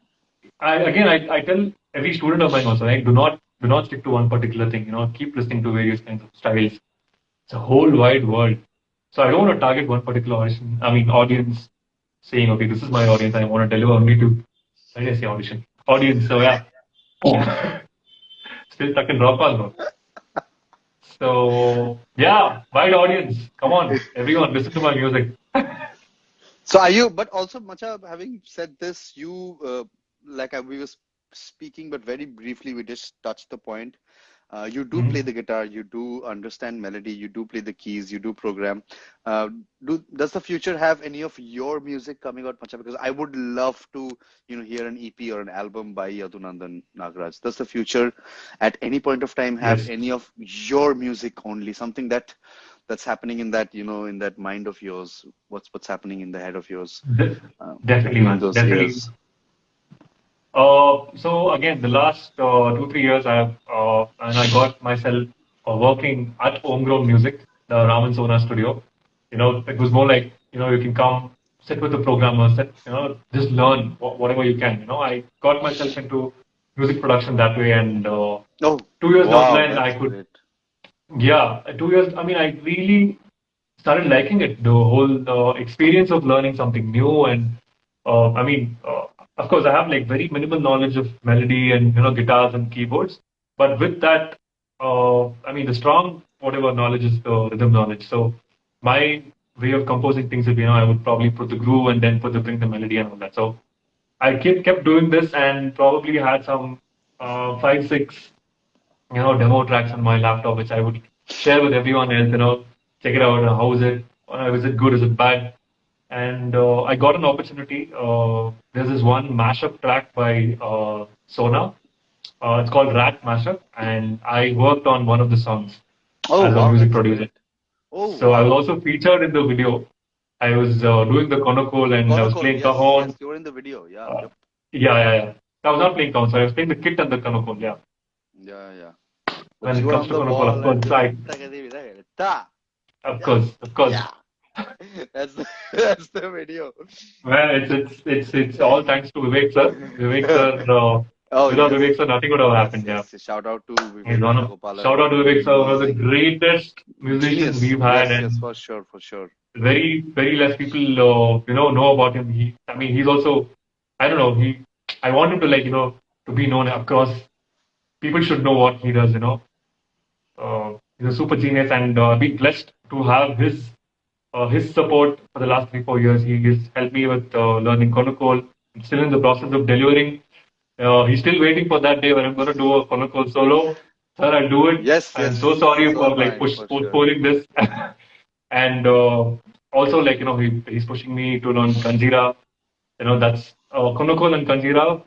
[SPEAKER 3] I tell every student of mine also, right? Do not stick to one particular thing. You know, keep listening to various kinds of styles. It's a whole wide world. So I don't want to target one particular audience, saying, okay, this is my audience. I want to deliver only to, why did I say audition? Audience. So yeah, still stuck in rock on. So yeah, wide audience. Come on, everyone, listen to my music.
[SPEAKER 2] So are you? But also, Macha, having said this, you we were speaking, but very briefly, we just touched the point. You do play the guitar, you do understand melody, you do play the keys, you do program. Does the future have any of your music coming out, Macha? Because I would love to, hear an EP or an album by Yadhunandan Nagaraj. Does the future, at any point of time, have any of your music only? Something that's happening in that, in that mind of yours. What's happening in the head of yours?
[SPEAKER 3] Definitely, man. Definitely.
[SPEAKER 2] Years.
[SPEAKER 3] So again, the last 2-3 years, I got myself working at Homegrown Music, the Raman Sona studio. It was more like, you can come, sit with the programmer, just learn whatever you can. I got myself into music production that way, and 2 years down the line, I could. Great. Yeah, 2 years. I mean, I really started liking it. The whole experience of learning something new, and of course, I have like very minimal knowledge of melody and guitars and keyboards. But with that, the strong whatever knowledge is the rhythm knowledge. So my way of composing things would be, I would probably put the groove and then bring the melody and all that. So I kept doing this and probably had some 5-6 demo tracks on my laptop, which I would share with everyone else. Check it out. How is it? Is it good? Is it bad? And I got an opportunity. There's this one mashup track by Sona. It's called Rat Mashup, and I worked on one of the songs as a music producer. So I was also featured in the video. I was doing the Konokol, and I was playing cajon.
[SPEAKER 2] Yes, you were in the video, yeah.
[SPEAKER 3] Yeah. I was not playing cajon, so I was playing the kit and the Konokol, yeah.
[SPEAKER 2] Yeah.
[SPEAKER 3] When it comes to Konokol, of course.
[SPEAKER 2] Yeah. That's the video.
[SPEAKER 3] Well, it's all thanks to Vivek sir. Vivek sir. Without Vivek sir, nothing would have happened. Yeah.
[SPEAKER 2] Shout out to Vivek.
[SPEAKER 3] Shout out to Vivek sir, one of the greatest musicians we've had, and
[SPEAKER 2] for sure.
[SPEAKER 3] Very, very less people know about him. He's also, I don't know. I want him to to be known. Of course, people should know what he does. He's a super genius, and I've been blessed to have his support for the last 3-4 years. He has helped me with learning Konokol. I'm still in the process of delivering. He's still waiting for that day when I'm going to do a Konokol solo. Sir, I'll do it.
[SPEAKER 2] Yes.
[SPEAKER 3] I'm so sorry for postponing this. And also, he's pushing me to learn Kanjira. That's Konokol and Kanjira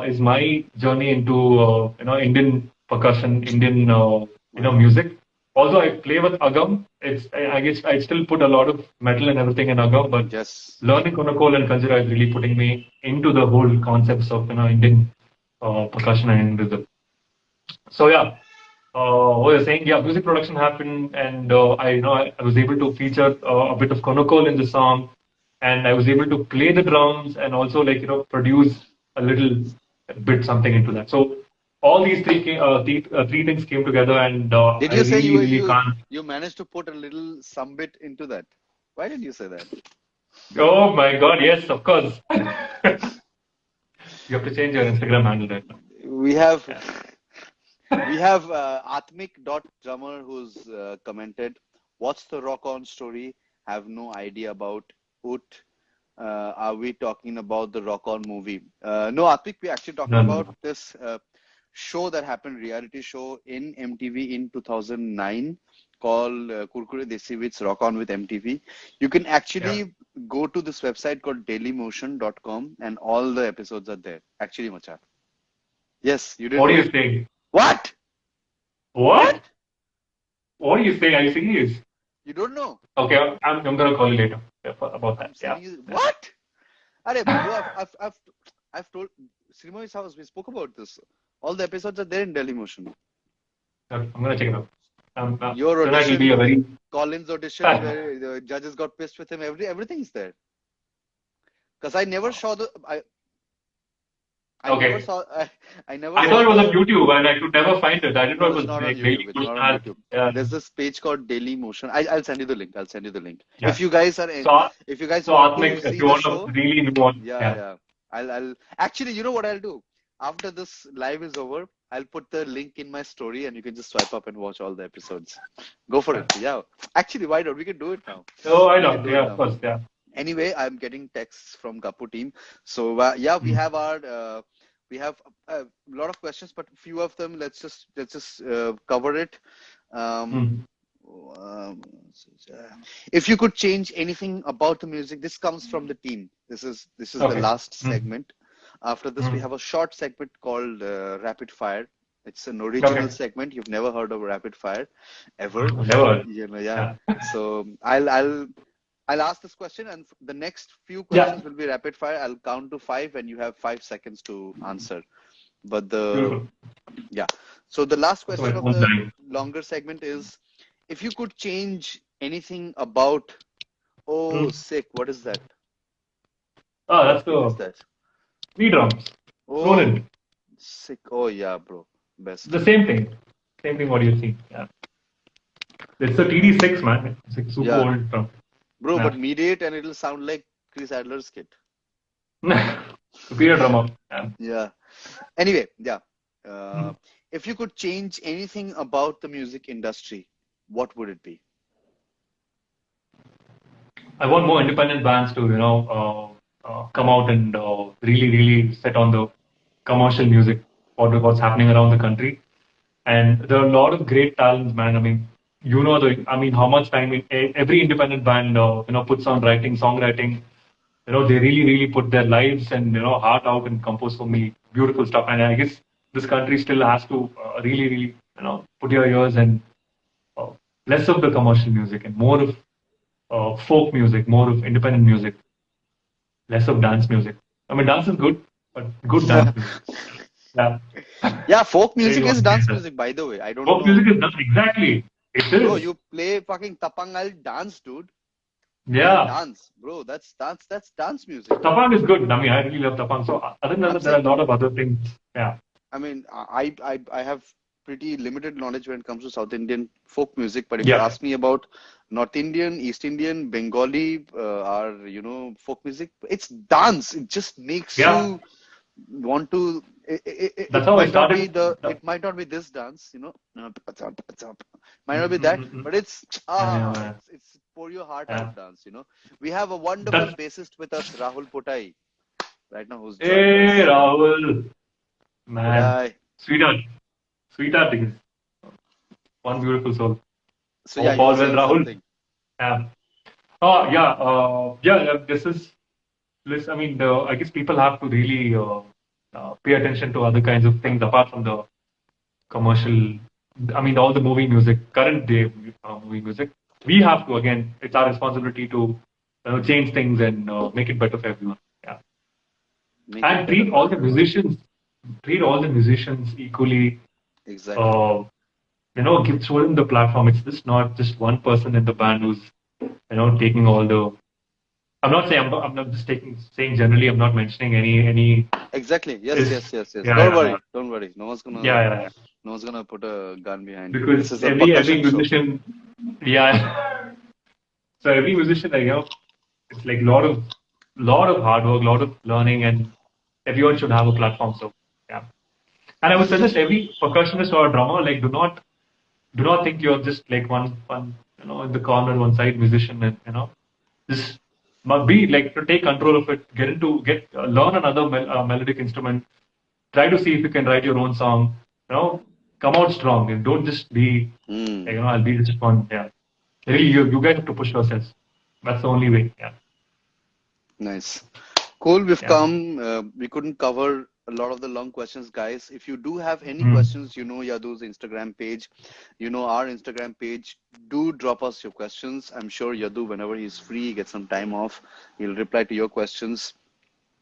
[SPEAKER 3] is my journey into Indian percussion, Indian music. Although I play with Agam, I guess I still put a lot of metal and everything in Agam, but learning Konokol and Kanjira is really putting me into the whole concepts of Indian percussion and rhythm. So yeah, what you're saying, yeah, music production happened, and I was able to feature a bit of Konokol in the song, and I was able to play the drums and also produce a little bit something into that. So all these three things came together, and
[SPEAKER 2] Did
[SPEAKER 3] I
[SPEAKER 2] you say
[SPEAKER 3] really can't.
[SPEAKER 2] you managed to put a little some bit into that? Why did you say that?
[SPEAKER 3] Oh my God, yes, of course. You have to change your Instagram handle right now.
[SPEAKER 2] We have
[SPEAKER 3] Yeah.
[SPEAKER 2] we have Atmik.drummer who's commented, "What's the rock on story? Have no idea about it. Are we talking about the rock on movie?" No, Atmik, we're actually talking
[SPEAKER 3] No, no,
[SPEAKER 2] about
[SPEAKER 3] no.
[SPEAKER 2] this show that happened, reality show in MTV in 2009 called Kurkure Desi Wits Rock On with MTV. You can
[SPEAKER 3] Yeah.
[SPEAKER 2] actually go to this website called dailymotion.com and all the episodes are there. Actually, Macha. Yes, you didn't
[SPEAKER 3] What are
[SPEAKER 2] know.
[SPEAKER 3] you saying?
[SPEAKER 2] What?
[SPEAKER 3] What?
[SPEAKER 2] What?
[SPEAKER 3] What are you saying? Are you serious?
[SPEAKER 2] You don't know?
[SPEAKER 3] Okay, I'm gonna call you later about that.
[SPEAKER 2] I'm
[SPEAKER 3] Yeah.
[SPEAKER 2] serious. What? Arey, bro, I've told Srimoy's house, we spoke about this. All the episodes are there in Dailymotion.
[SPEAKER 3] Okay, I'm gonna check it out.
[SPEAKER 2] Your
[SPEAKER 3] Tonight will be a
[SPEAKER 2] audition,
[SPEAKER 3] very.
[SPEAKER 2] Colin's audition, where the judges got pissed with him. Everything's there. Because I never saw the I never
[SPEAKER 3] Okay.
[SPEAKER 2] saw I never
[SPEAKER 3] I
[SPEAKER 2] saw
[SPEAKER 3] thought it was on
[SPEAKER 2] the
[SPEAKER 3] YouTube and I could never find it. I didn't know
[SPEAKER 2] No,
[SPEAKER 3] it
[SPEAKER 2] it's
[SPEAKER 3] was
[SPEAKER 2] not on
[SPEAKER 3] like
[SPEAKER 2] YouTube.
[SPEAKER 3] Daily
[SPEAKER 2] It's not
[SPEAKER 3] Motion
[SPEAKER 2] on
[SPEAKER 3] has.
[SPEAKER 2] YouTube.
[SPEAKER 3] Yeah.
[SPEAKER 2] There's this page called Daily Motion. I'll send you the link. I'll send you the link.
[SPEAKER 3] Yeah.
[SPEAKER 2] If you guys are
[SPEAKER 3] So,
[SPEAKER 2] if you guys
[SPEAKER 3] so
[SPEAKER 2] want to
[SPEAKER 3] Atmik, if
[SPEAKER 2] see
[SPEAKER 3] you
[SPEAKER 2] the
[SPEAKER 3] want to
[SPEAKER 2] show,
[SPEAKER 3] really know what,
[SPEAKER 2] yeah,
[SPEAKER 3] yeah.
[SPEAKER 2] yeah. I'll actually, you know what I'll do? After this live is over, I'll put the link in my story and you can just swipe up and watch all the episodes. Go for it. Yeah. Actually, why not? We can do it now.
[SPEAKER 3] Oh, I
[SPEAKER 2] We can
[SPEAKER 3] know.
[SPEAKER 2] do
[SPEAKER 3] Yeah,
[SPEAKER 2] it
[SPEAKER 3] of
[SPEAKER 2] now.
[SPEAKER 3] course. Yeah.
[SPEAKER 2] Anyway, I'm getting texts from Gappu team. So yeah, we
[SPEAKER 3] Mm.
[SPEAKER 2] have our we have a lot of questions, but few of them let's just cover it. Um,
[SPEAKER 3] Mm.
[SPEAKER 2] um, if you could change anything about the music, this comes from the team. This is the
[SPEAKER 3] Okay.
[SPEAKER 2] last
[SPEAKER 3] Mm.
[SPEAKER 2] segment. After this, we
[SPEAKER 3] Mm.
[SPEAKER 2] have a short segment called Rapid Fire. It's an original
[SPEAKER 3] Okay.
[SPEAKER 2] segment. You've never heard of Rapid Fire, ever.
[SPEAKER 3] Never.
[SPEAKER 2] You know, yeah.
[SPEAKER 3] Yeah.
[SPEAKER 2] So I'll ask this question, and the next few
[SPEAKER 3] Yeah.
[SPEAKER 2] questions will be rapid fire. I'll count to 5, and you have 5 seconds to answer. But the
[SPEAKER 3] Beautiful.
[SPEAKER 2] yeah. So the last
[SPEAKER 3] That's my
[SPEAKER 2] question of
[SPEAKER 3] phone
[SPEAKER 2] the
[SPEAKER 3] dying.
[SPEAKER 2] longer segment is, if you could change anything about, oh,
[SPEAKER 3] Mm.
[SPEAKER 2] sick, what is that?
[SPEAKER 3] Oh,
[SPEAKER 2] What
[SPEAKER 3] that's
[SPEAKER 2] thing is
[SPEAKER 3] the
[SPEAKER 2] that?
[SPEAKER 3] knee drums.
[SPEAKER 2] Oh,
[SPEAKER 3] Ronan.
[SPEAKER 2] sick. Oh, yeah, bro. Best.
[SPEAKER 3] The same thing. Same thing what you see. Yeah. It's a TD6, man. It's like super
[SPEAKER 2] Yeah,
[SPEAKER 3] old drum.
[SPEAKER 2] bro, but
[SPEAKER 3] Yeah.
[SPEAKER 2] mediate and it'll sound like Chris Adler's kit.
[SPEAKER 3] Superior drummer. Yeah.
[SPEAKER 2] Yeah. Anyway, yeah.
[SPEAKER 3] Mm.
[SPEAKER 2] If you could change anything about the music industry, what would it be?
[SPEAKER 3] I want more independent bands to, come out and really, really set on the commercial music, what's happening around the country. And there are a lot of great talents, man. I mean, how much time every independent band, puts on writing, songwriting. They really, really put their lives and, heart out and compose for me beautiful stuff. And I guess this country still has to really, really, put your ears and uh, less of the commercial music and more of folk music, more of independent music, less of dance music. I mean, dance is good, but good dance music. Yeah.
[SPEAKER 2] Yeah, folk
[SPEAKER 3] Really
[SPEAKER 2] music
[SPEAKER 3] want
[SPEAKER 2] is
[SPEAKER 3] to say
[SPEAKER 2] dance
[SPEAKER 3] that.
[SPEAKER 2] music, by the way. I don't
[SPEAKER 3] Folk
[SPEAKER 2] know.
[SPEAKER 3] music is dance. Exactly. It
[SPEAKER 2] Bro,
[SPEAKER 3] is.
[SPEAKER 2] you play fucking tapang, I'll dance, dude. I'll
[SPEAKER 3] Yeah.
[SPEAKER 2] dance, bro. That's dance music.
[SPEAKER 3] Tapang is good. I mean, I really love Tapang. So other than
[SPEAKER 2] I'm
[SPEAKER 3] that, there are a
[SPEAKER 2] saying,
[SPEAKER 3] lot of other things. Yeah.
[SPEAKER 2] I mean, I have pretty limited knowledge when it comes to South Indian folk music, but if you
[SPEAKER 3] Yeah.
[SPEAKER 2] ask me about North Indian, East Indian, Bengali, or folk music, it's dance. It just makes
[SPEAKER 3] Yeah.
[SPEAKER 2] you want to. It,
[SPEAKER 3] That's
[SPEAKER 2] it
[SPEAKER 3] how I
[SPEAKER 2] might not be
[SPEAKER 3] started.
[SPEAKER 2] the. It might not be this dance, might not be that, but it's
[SPEAKER 3] Yeah.
[SPEAKER 2] it's pour your heart
[SPEAKER 3] Yeah.
[SPEAKER 2] out dance. We have a wonderful
[SPEAKER 3] That's.
[SPEAKER 2] bassist with us, Rahul Potai, right now, who's joined
[SPEAKER 3] Hey,
[SPEAKER 2] us.
[SPEAKER 3] Rahul. Man.
[SPEAKER 2] Potai.
[SPEAKER 3] Sweetheart. Sweetheart is one beautiful soul.
[SPEAKER 2] So yeah,
[SPEAKER 3] Hope
[SPEAKER 2] you were
[SPEAKER 3] all well,
[SPEAKER 2] saying
[SPEAKER 3] Rahul.
[SPEAKER 2] something.
[SPEAKER 3] Yeah. Oh, yeah. This is. I mean, I guess people have to really pay attention to other kinds of things apart from the commercial. I mean, all the movie music, current day movie music. We have to, again, it's our responsibility to change things and make it better for everyone. Yeah.
[SPEAKER 2] Make it
[SPEAKER 3] And
[SPEAKER 2] better for everyone.
[SPEAKER 3] treat all the musicians equally.
[SPEAKER 2] Exactly.
[SPEAKER 3] Uh, show them the platform. It's just not just one person in the band who's taking all the. I'm not saying I'm not just saying generally. I'm not mentioning any.
[SPEAKER 2] Exactly. Yes,
[SPEAKER 3] Is
[SPEAKER 2] yes, yes, yes.
[SPEAKER 3] yeah,
[SPEAKER 2] Don't
[SPEAKER 3] yeah,
[SPEAKER 2] worry.
[SPEAKER 3] yeah,
[SPEAKER 2] Don't worry.
[SPEAKER 3] yeah.
[SPEAKER 2] No one's gonna put a gun behind you.
[SPEAKER 3] Because
[SPEAKER 2] This is a
[SPEAKER 3] every
[SPEAKER 2] percussion show.
[SPEAKER 3] musician, yeah. So every musician, like, it's like lot of hard work, lot of learning, and everyone should have a platform. So yeah. And I would suggest every percussionist or drummer, like, do not think you're just like one in the corner, one side musician, and just be like to take control of it, learn another melodic instrument, try to see if you can write your own song, come out strong, and don't just be
[SPEAKER 2] Hmm.
[SPEAKER 3] like, I'll be just one. Yeah, really, you guys have to push yourselves. That's the only way. Yeah,
[SPEAKER 2] Nice. Cool. We've
[SPEAKER 3] yeah.
[SPEAKER 2] come. We couldn't cover a lot of the long questions, guys. If you do have any
[SPEAKER 3] Mm.
[SPEAKER 2] questions, Yadu's Instagram page, our Instagram page. Do drop us your questions. I'm sure Yadu, whenever he's free, gets some time off, he'll reply to your questions.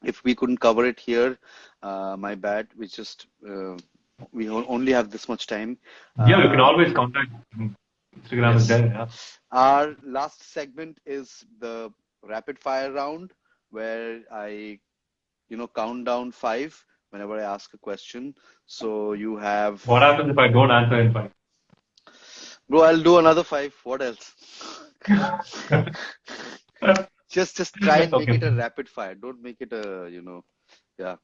[SPEAKER 2] If we couldn't cover it here, my bad. We only have this much time.
[SPEAKER 3] Yeah, you can
[SPEAKER 2] Uh,
[SPEAKER 3] always contact. Instagram is
[SPEAKER 2] yes.
[SPEAKER 3] there. Yeah.
[SPEAKER 2] Our last segment is the rapid fire round, where I count down 5 whenever I ask a question. So you have,
[SPEAKER 3] What happens if I don't answer in 5?
[SPEAKER 2] bro, I'll do another 5. What else? Just try and make
[SPEAKER 3] Okay.
[SPEAKER 2] it a rapid fire. Don't make it yeah.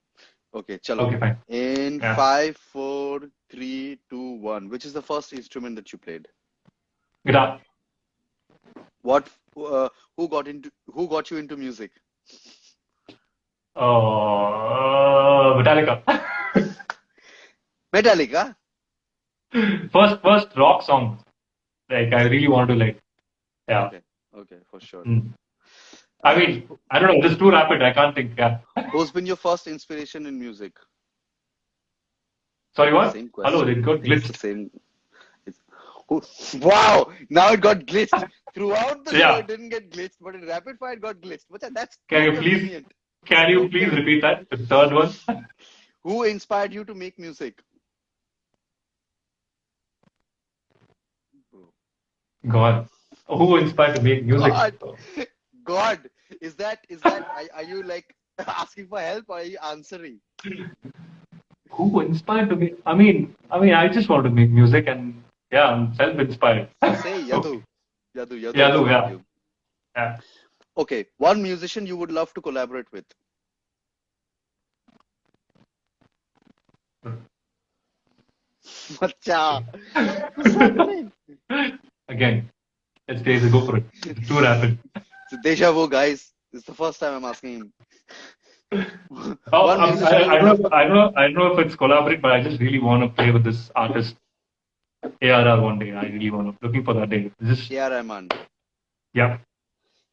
[SPEAKER 2] Okay, chalo.
[SPEAKER 3] Okay, fine.
[SPEAKER 2] In
[SPEAKER 3] Yeah.
[SPEAKER 2] 5, 4, 3, 2, 1. Which is the first instrument that you played?
[SPEAKER 3] Guitar.
[SPEAKER 2] What? Who got you into music?
[SPEAKER 3] Metallica.
[SPEAKER 2] Metallica.
[SPEAKER 3] First rock song. Like I really want to yeah.
[SPEAKER 2] Okay, for sure.
[SPEAKER 3] I mean, I don't know. This is too rapid. I can't think. Yeah.
[SPEAKER 2] Who's been your first inspiration in music?
[SPEAKER 3] Sorry, what?
[SPEAKER 2] Same question.
[SPEAKER 3] Hello, it got
[SPEAKER 2] It's the
[SPEAKER 3] glitched.
[SPEAKER 2] same. Wow! Now it got glitched. Throughout the show,
[SPEAKER 3] Yeah.
[SPEAKER 2] it didn't get glitched, but in rapid fire, it got glitched. But that's
[SPEAKER 3] Can
[SPEAKER 2] too
[SPEAKER 3] you please
[SPEAKER 2] convenient.
[SPEAKER 3] repeat that? The third one.
[SPEAKER 2] Who inspired you to make music?
[SPEAKER 3] God. Who inspired to make music?
[SPEAKER 2] God. Is that are you like asking for help or are you answering?
[SPEAKER 3] Who inspired to make? I mean, I just want to make music, and yeah, I'm self-inspired.
[SPEAKER 2] Say Yadu.
[SPEAKER 3] Yadu,
[SPEAKER 2] Yadu.
[SPEAKER 3] Yeah.
[SPEAKER 2] Okay, one musician you would love to collaborate with. Macha. What's happening?
[SPEAKER 3] Again, let's go for it. It's too rapid.
[SPEAKER 2] It's a deja vu, guys. This is the first time I'm asking him.
[SPEAKER 3] Oh, I don't know if it's collaborate, but I just really want to play with this artist, ARR, one day. I really want to. Looking for that day.
[SPEAKER 2] A.R. Rahman.
[SPEAKER 3] Yeah.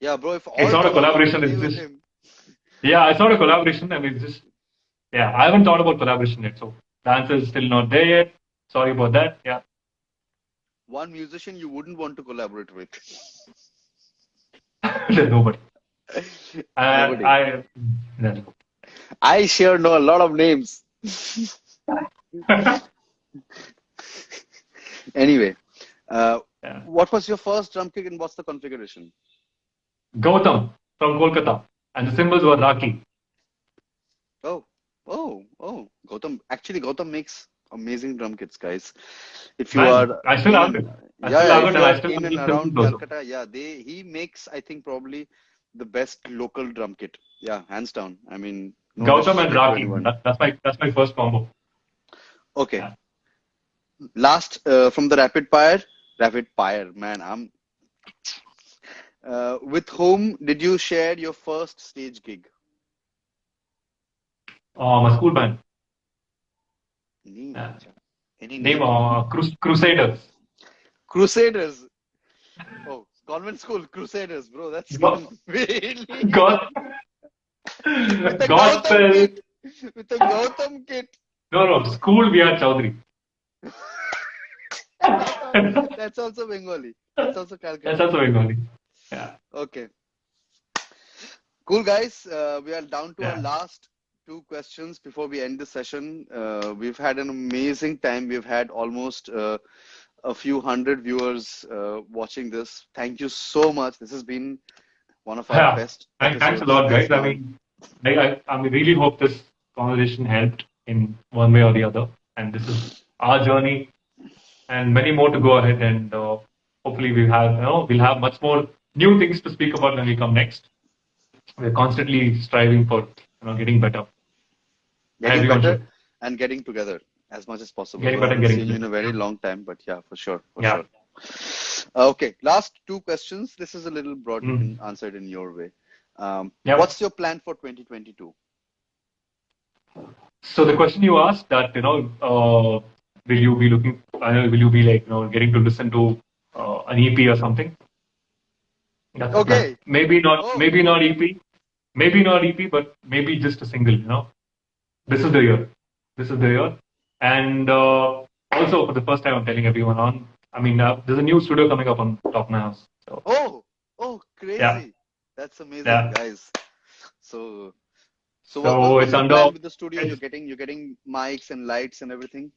[SPEAKER 2] Yeah, bro. If all
[SPEAKER 3] it's not a collaboration. It's just. Yeah, it's not a collaboration. I mean, it's just. Yeah, I haven't thought about collaboration yet, so the answer is still not there yet. Sorry about that. Yeah.
[SPEAKER 2] One musician you wouldn't want to collaborate with.
[SPEAKER 3] There's nobody.
[SPEAKER 2] Nobody.
[SPEAKER 3] No.
[SPEAKER 2] I sure know a lot of names. Anyway, what was your first drum kit and what's the configuration?
[SPEAKER 3] Gautam from Kolkata, and the cymbals were Raki.
[SPEAKER 2] Oh, Gautam. Actually, Gautam makes amazing drum kits, guys. If you are,
[SPEAKER 3] I still have it.
[SPEAKER 2] If you are in and
[SPEAKER 3] have
[SPEAKER 2] around
[SPEAKER 3] also.
[SPEAKER 2] Calcutta, he makes, I think, probably the best local drum kit. Yeah, hands down. I mean, no
[SPEAKER 3] Gautam and Raki. That's my first combo.
[SPEAKER 2] Okay. Yeah. Last from the rapid fire, man. With whom did you share your first stage gig?
[SPEAKER 3] My school band.
[SPEAKER 2] Any
[SPEAKER 3] name? Crusaders.
[SPEAKER 2] Crusaders. Oh, convent school Crusaders, bro. That's really
[SPEAKER 3] God.
[SPEAKER 2] With the Gautam kit.
[SPEAKER 3] No. School we are Chaudhary.
[SPEAKER 2] That's also Bengali. That's also Calcutta.
[SPEAKER 3] That's also Bengali. Yeah.
[SPEAKER 2] Okay. Cool, guys. We are down to our last 2 questions before we end the session. We've had an amazing time. We've had almost a few hundred viewers watching this. Thank you so much. This has been one of our best
[SPEAKER 3] Thanks a
[SPEAKER 2] episodes
[SPEAKER 3] lot,
[SPEAKER 2] hands
[SPEAKER 3] guys.
[SPEAKER 2] down.
[SPEAKER 3] I really hope this conversation helped in one way or the other. And this is our journey, and many more to go ahead. And hopefully, we'll have much more new things to speak about when we come next. We're constantly striving for getting better.
[SPEAKER 2] Getting
[SPEAKER 3] Everyone
[SPEAKER 2] better
[SPEAKER 3] should
[SPEAKER 2] and getting together as much as possible.
[SPEAKER 3] getting
[SPEAKER 2] Though I
[SPEAKER 3] better, and
[SPEAKER 2] haven't
[SPEAKER 3] getting
[SPEAKER 2] seen you in a
[SPEAKER 3] together.
[SPEAKER 2] very long time, but yeah, for sure, for
[SPEAKER 3] Yeah.
[SPEAKER 2] sure. Okay, last two questions. This is a little broad. You can answer it in your way.
[SPEAKER 3] Yeah.
[SPEAKER 2] What's your plan for 2022?
[SPEAKER 3] So the question you asked that will you be looking? Will you be like getting to listen to an EP or something? That's the plan.
[SPEAKER 2] Okay.
[SPEAKER 3] Maybe not.
[SPEAKER 2] Oh,
[SPEAKER 3] Maybe not EP. Maybe not EP, but maybe just a single. This is the year. This is the year. And also for the first time, I'm telling everyone on. I mean, there's a new studio coming up on top of my house. So
[SPEAKER 2] oh,
[SPEAKER 3] yeah,
[SPEAKER 2] crazy. That's amazing,
[SPEAKER 3] yeah.
[SPEAKER 2] guys. So
[SPEAKER 3] So
[SPEAKER 2] what's
[SPEAKER 3] it's
[SPEAKER 2] the
[SPEAKER 3] under
[SPEAKER 2] plan with the studio?
[SPEAKER 3] it's
[SPEAKER 2] You're getting mics and lights and everything?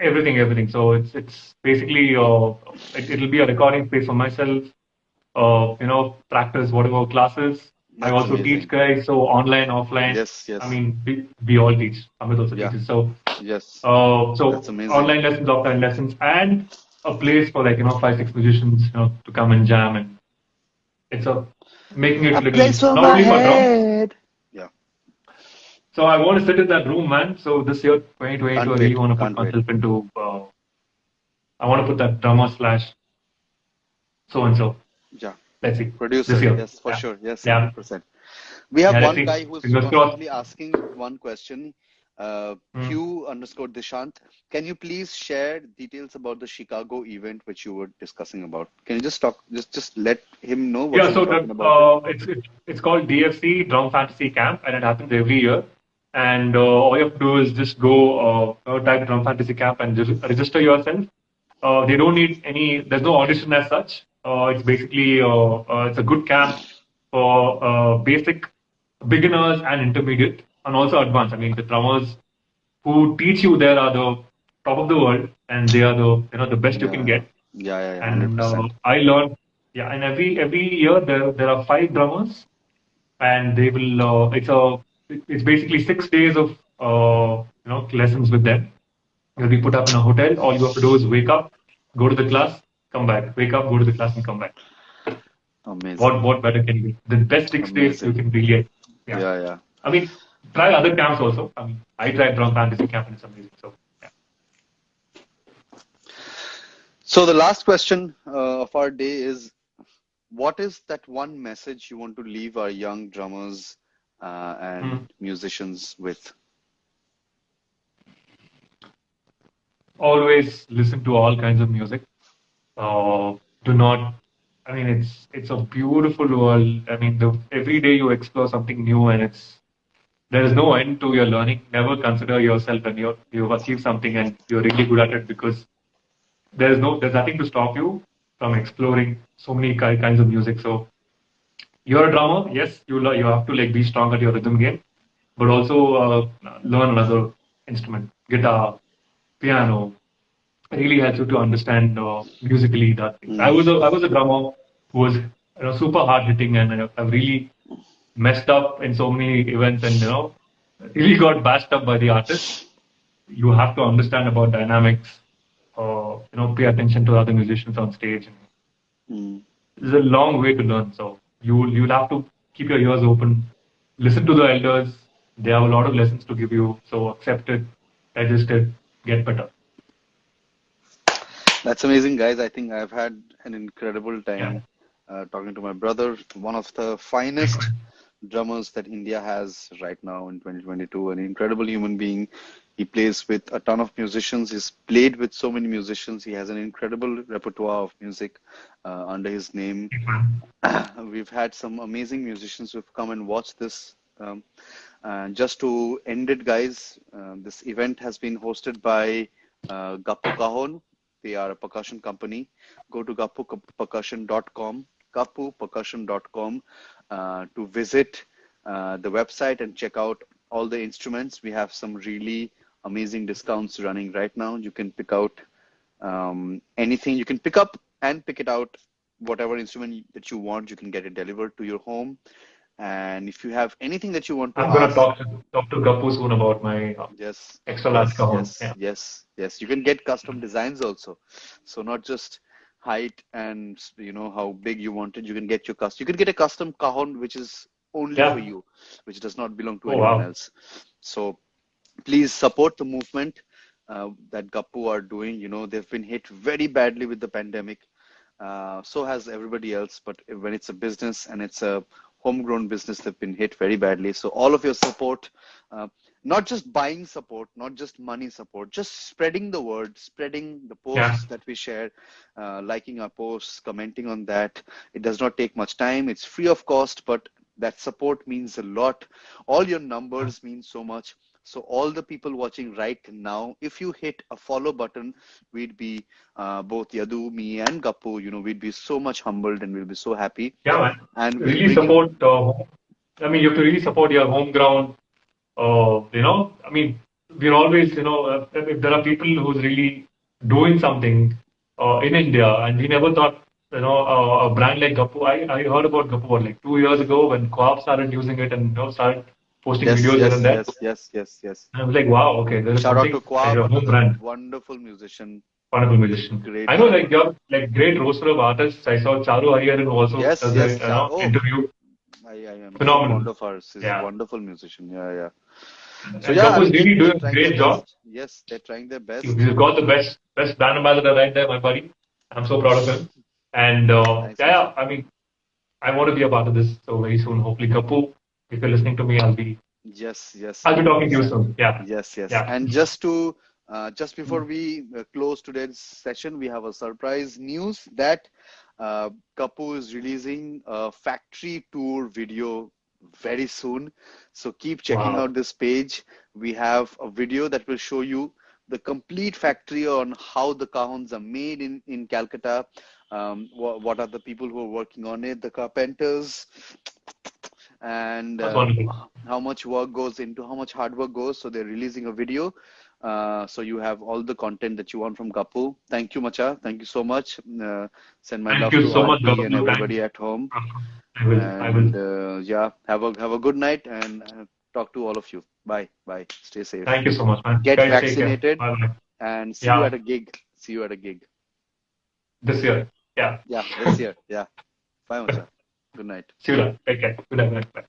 [SPEAKER 3] everything. So it's basically it'll be a recording space for myself. Practice whatever classes. I
[SPEAKER 2] That's
[SPEAKER 3] also teach
[SPEAKER 2] amazing.
[SPEAKER 3] guys, so online, offline.
[SPEAKER 2] Yes,
[SPEAKER 3] I
[SPEAKER 2] yes.
[SPEAKER 3] mean, we all teach. Amit also
[SPEAKER 2] Yeah,
[SPEAKER 3] teaches. So
[SPEAKER 2] yes.
[SPEAKER 3] so
[SPEAKER 2] That's amazing.
[SPEAKER 3] online lessons, offline lessons, and a place for like 5, 6 musicians to come and jam, and it's making it
[SPEAKER 2] A
[SPEAKER 3] little
[SPEAKER 2] place for
[SPEAKER 3] not
[SPEAKER 2] my
[SPEAKER 3] only for drums.
[SPEAKER 2] head. Yeah.
[SPEAKER 3] So I want to sit in that room, man. So this year, 2022, I
[SPEAKER 2] Can't
[SPEAKER 3] really
[SPEAKER 2] wait.
[SPEAKER 3] want to put
[SPEAKER 2] Can't wait.
[SPEAKER 3] myself into. I want to put that drummer slash so and so.
[SPEAKER 2] Yeah.
[SPEAKER 3] Let's see this
[SPEAKER 2] Producer.
[SPEAKER 3] year.
[SPEAKER 2] Yes, for
[SPEAKER 3] Yeah,
[SPEAKER 2] sure. Yes,
[SPEAKER 3] yeah,
[SPEAKER 2] 100%. We have
[SPEAKER 3] yeah. Let's
[SPEAKER 2] one
[SPEAKER 3] see.
[SPEAKER 2] guy who's
[SPEAKER 3] Fingers crossed.
[SPEAKER 2] constantly asking one question.
[SPEAKER 3] Hmm.
[SPEAKER 2] Q_Dishant. Can you please share details about the Chicago event which you were discussing about? Can you just talk, just let him know what
[SPEAKER 3] Yeah,
[SPEAKER 2] you were
[SPEAKER 3] so
[SPEAKER 2] talking about it?
[SPEAKER 3] it's called DFC Drum Fantasy Camp, and it happens every year. And all you have to do is just go type Drum Fantasy Camp and just register yourself. They don't need any. There's no audition as such. It's basically it's a good camp for basic, beginners, and intermediate, and also advanced. I mean, the drummers who teach you there are the top of the world, and they are the best you can
[SPEAKER 2] Yeah,
[SPEAKER 3] get.
[SPEAKER 2] yeah,
[SPEAKER 3] And
[SPEAKER 2] 100%.
[SPEAKER 3] I learned, yeah, and every year there are 5 drummers, and they will it's basically 6 days of lessons with them. You'll be put up in a hotel. All you have to do is wake up, go to the class, come back. Wake up, go to the class, and come back.
[SPEAKER 2] Amazing.
[SPEAKER 3] What better can you do? The best 6 days you
[SPEAKER 2] Amazing.
[SPEAKER 3] can really, yeah.
[SPEAKER 2] Yeah, yeah.
[SPEAKER 3] I mean, try other camps also. I mean, I tried Drum Fantasy Camp and it's amazing. So yeah.
[SPEAKER 2] So the last question of our day is, what is that one message you want to leave our young drummers and
[SPEAKER 3] Hmm.
[SPEAKER 2] musicians with?
[SPEAKER 3] Always listen to all kinds of music. Do not. I mean, it's a beautiful world. I mean, every day you explore something new, and there is no end to your learning. Never consider yourself when you've achieved something and you're really good at it, because there's nothing to stop you from exploring so many kinds of music. So you're a drummer, yes, you have to like be strong at your rhythm game, but also learn another instrument, guitar, piano. Really helps you to understand musically that things.
[SPEAKER 2] Mm,
[SPEAKER 3] I was a drummer who was super hard hitting, and I've really messed up in so many events, and really got bashed up by the artists. You have to understand about dynamics, pay attention to other musicians on stage.
[SPEAKER 2] mm.
[SPEAKER 3] It's a long way to learn. So you'll have to keep your ears open, listen to the elders. They have a lot of lessons to give you. So accept it, digest it, get better.
[SPEAKER 2] That's amazing, guys. I think I've had an incredible
[SPEAKER 3] Yeah.
[SPEAKER 2] time talking to my brother, one of the finest drummers that India has right now in 2022, an incredible human being. He plays with a ton of musicians. He's played with so many musicians. He has an incredible repertoire of music under his name. We've had some amazing musicians who've come and watched this. And just to end it, guys, this event has been hosted by Gappu Cajon. They are a percussion company. Go to gappupercussion.com, gappupercussion.com to visit the website and check out all the instruments. We have some really amazing discounts running right now. You can pick out anything. You can pick up and pick it out whatever instrument that you want, you can get it delivered to your home. And if you have anything that you want to
[SPEAKER 3] I'm gonna
[SPEAKER 2] ask,
[SPEAKER 3] talk to Gappu soon about my
[SPEAKER 2] yes,
[SPEAKER 3] extra large
[SPEAKER 2] yes,
[SPEAKER 3] cajon.
[SPEAKER 2] yes,
[SPEAKER 3] Yeah.
[SPEAKER 2] yes, yes. You can get custom designs also. So not just height and how big you want it. You can get you can get a custom cajon which is only for
[SPEAKER 3] Yeah.
[SPEAKER 2] you, which does not belong to
[SPEAKER 3] Oh
[SPEAKER 2] anyone
[SPEAKER 3] wow.
[SPEAKER 2] else. So please support the movement that Gappu are doing. They've been hit very badly with the pandemic. So has everybody else. But when it's a business and it's a homegrown business, they've been hit very badly. So all of your support, uh, not just buying support, not just money support, just spreading the word, spreading the
[SPEAKER 3] Yeah.
[SPEAKER 2] posts that we share, liking our posts, commenting on that. It does not take much time. It's free of cost, but that support means a lot. All your numbers mean so much. So all the people watching right now, if you hit a follow button, we'd be both Yadu, me, and Gappu. We'd be so much humbled and we'll be so happy.
[SPEAKER 3] Yeah, man.
[SPEAKER 2] And we'll
[SPEAKER 3] Really
[SPEAKER 2] bring you.
[SPEAKER 3] support. I mean, you have to really support your home ground. I mean, we're always, if there are people who's really doing something in India, and we never thought, a brand like Gappu. I heard about Gappu like 2 years ago when Co-op started using it and started posting
[SPEAKER 2] Yes,
[SPEAKER 3] videos here and
[SPEAKER 2] yes,
[SPEAKER 3] there.
[SPEAKER 2] yes, yes, yes, yes.
[SPEAKER 3] And I was like, wow, okay, there is
[SPEAKER 2] Shout out to
[SPEAKER 3] something like
[SPEAKER 2] Quab,
[SPEAKER 3] a home
[SPEAKER 2] another
[SPEAKER 3] brand,
[SPEAKER 2] wonderful musician,
[SPEAKER 3] wonderful musician.
[SPEAKER 2] great
[SPEAKER 3] I know like
[SPEAKER 2] drummer.
[SPEAKER 3] you're like great roaster of artists. I saw Charu Iyer who also
[SPEAKER 2] Yes,
[SPEAKER 3] does a
[SPEAKER 2] yes. Oh,
[SPEAKER 3] interview.
[SPEAKER 2] I am so
[SPEAKER 3] Phenomenal.
[SPEAKER 2] fond of her. She's a
[SPEAKER 3] Yeah.
[SPEAKER 2] wonderful musician. Yeah, yeah. So
[SPEAKER 3] And
[SPEAKER 2] yeah, I
[SPEAKER 3] Gappu is
[SPEAKER 2] mean,
[SPEAKER 3] really
[SPEAKER 2] they're
[SPEAKER 3] doing a
[SPEAKER 2] trying their
[SPEAKER 3] great job.
[SPEAKER 2] best. Yes, they're trying their best.
[SPEAKER 3] You've got the best band ambassador right there, my buddy. I'm so proud of him. And
[SPEAKER 2] Thanks, Macha.
[SPEAKER 3] I mean, I want to be a part of this so very soon. Hopefully, Gappu, if you're listening to me,
[SPEAKER 2] Yes, yes,
[SPEAKER 3] I'll be talking to you
[SPEAKER 2] 100%.
[SPEAKER 3] soon. Yeah,
[SPEAKER 2] Yes, yes.
[SPEAKER 3] yeah.
[SPEAKER 2] And just before we close today's session, we have a surprise news that Kapu is releasing a factory tour video very soon. So keep checking
[SPEAKER 3] Wow.
[SPEAKER 2] out this page. We have a video that will show you the complete factory on how the cajons are made in Calcutta. What are the people who are working on it, the carpenters, and
[SPEAKER 3] That's wonderful.
[SPEAKER 2] how much work goes into, how much hard work goes. So they're releasing a video. So you have all the content that you want from Gappu. Thank you, Macha. Thank you so much. Send my
[SPEAKER 3] Thank
[SPEAKER 2] love
[SPEAKER 3] you
[SPEAKER 2] to
[SPEAKER 3] so much,
[SPEAKER 2] Auntie and
[SPEAKER 3] Gappu. Thanks.
[SPEAKER 2] everybody at home.
[SPEAKER 3] I will. I will.
[SPEAKER 2] And yeah, have a good night and talk to all of you. Bye. Bye. Stay safe.
[SPEAKER 3] Thank you so much, man.
[SPEAKER 2] Get
[SPEAKER 3] Guys, take care.
[SPEAKER 2] vaccinated
[SPEAKER 3] Bye bye.
[SPEAKER 2] and see you
[SPEAKER 3] Yeah,
[SPEAKER 2] at a gig. See you at a gig.
[SPEAKER 3] this year. Yeah.
[SPEAKER 2] Yeah, this year. Yeah. Bye, Macha. Good night.
[SPEAKER 3] See you later. Take care. Good night. Bye.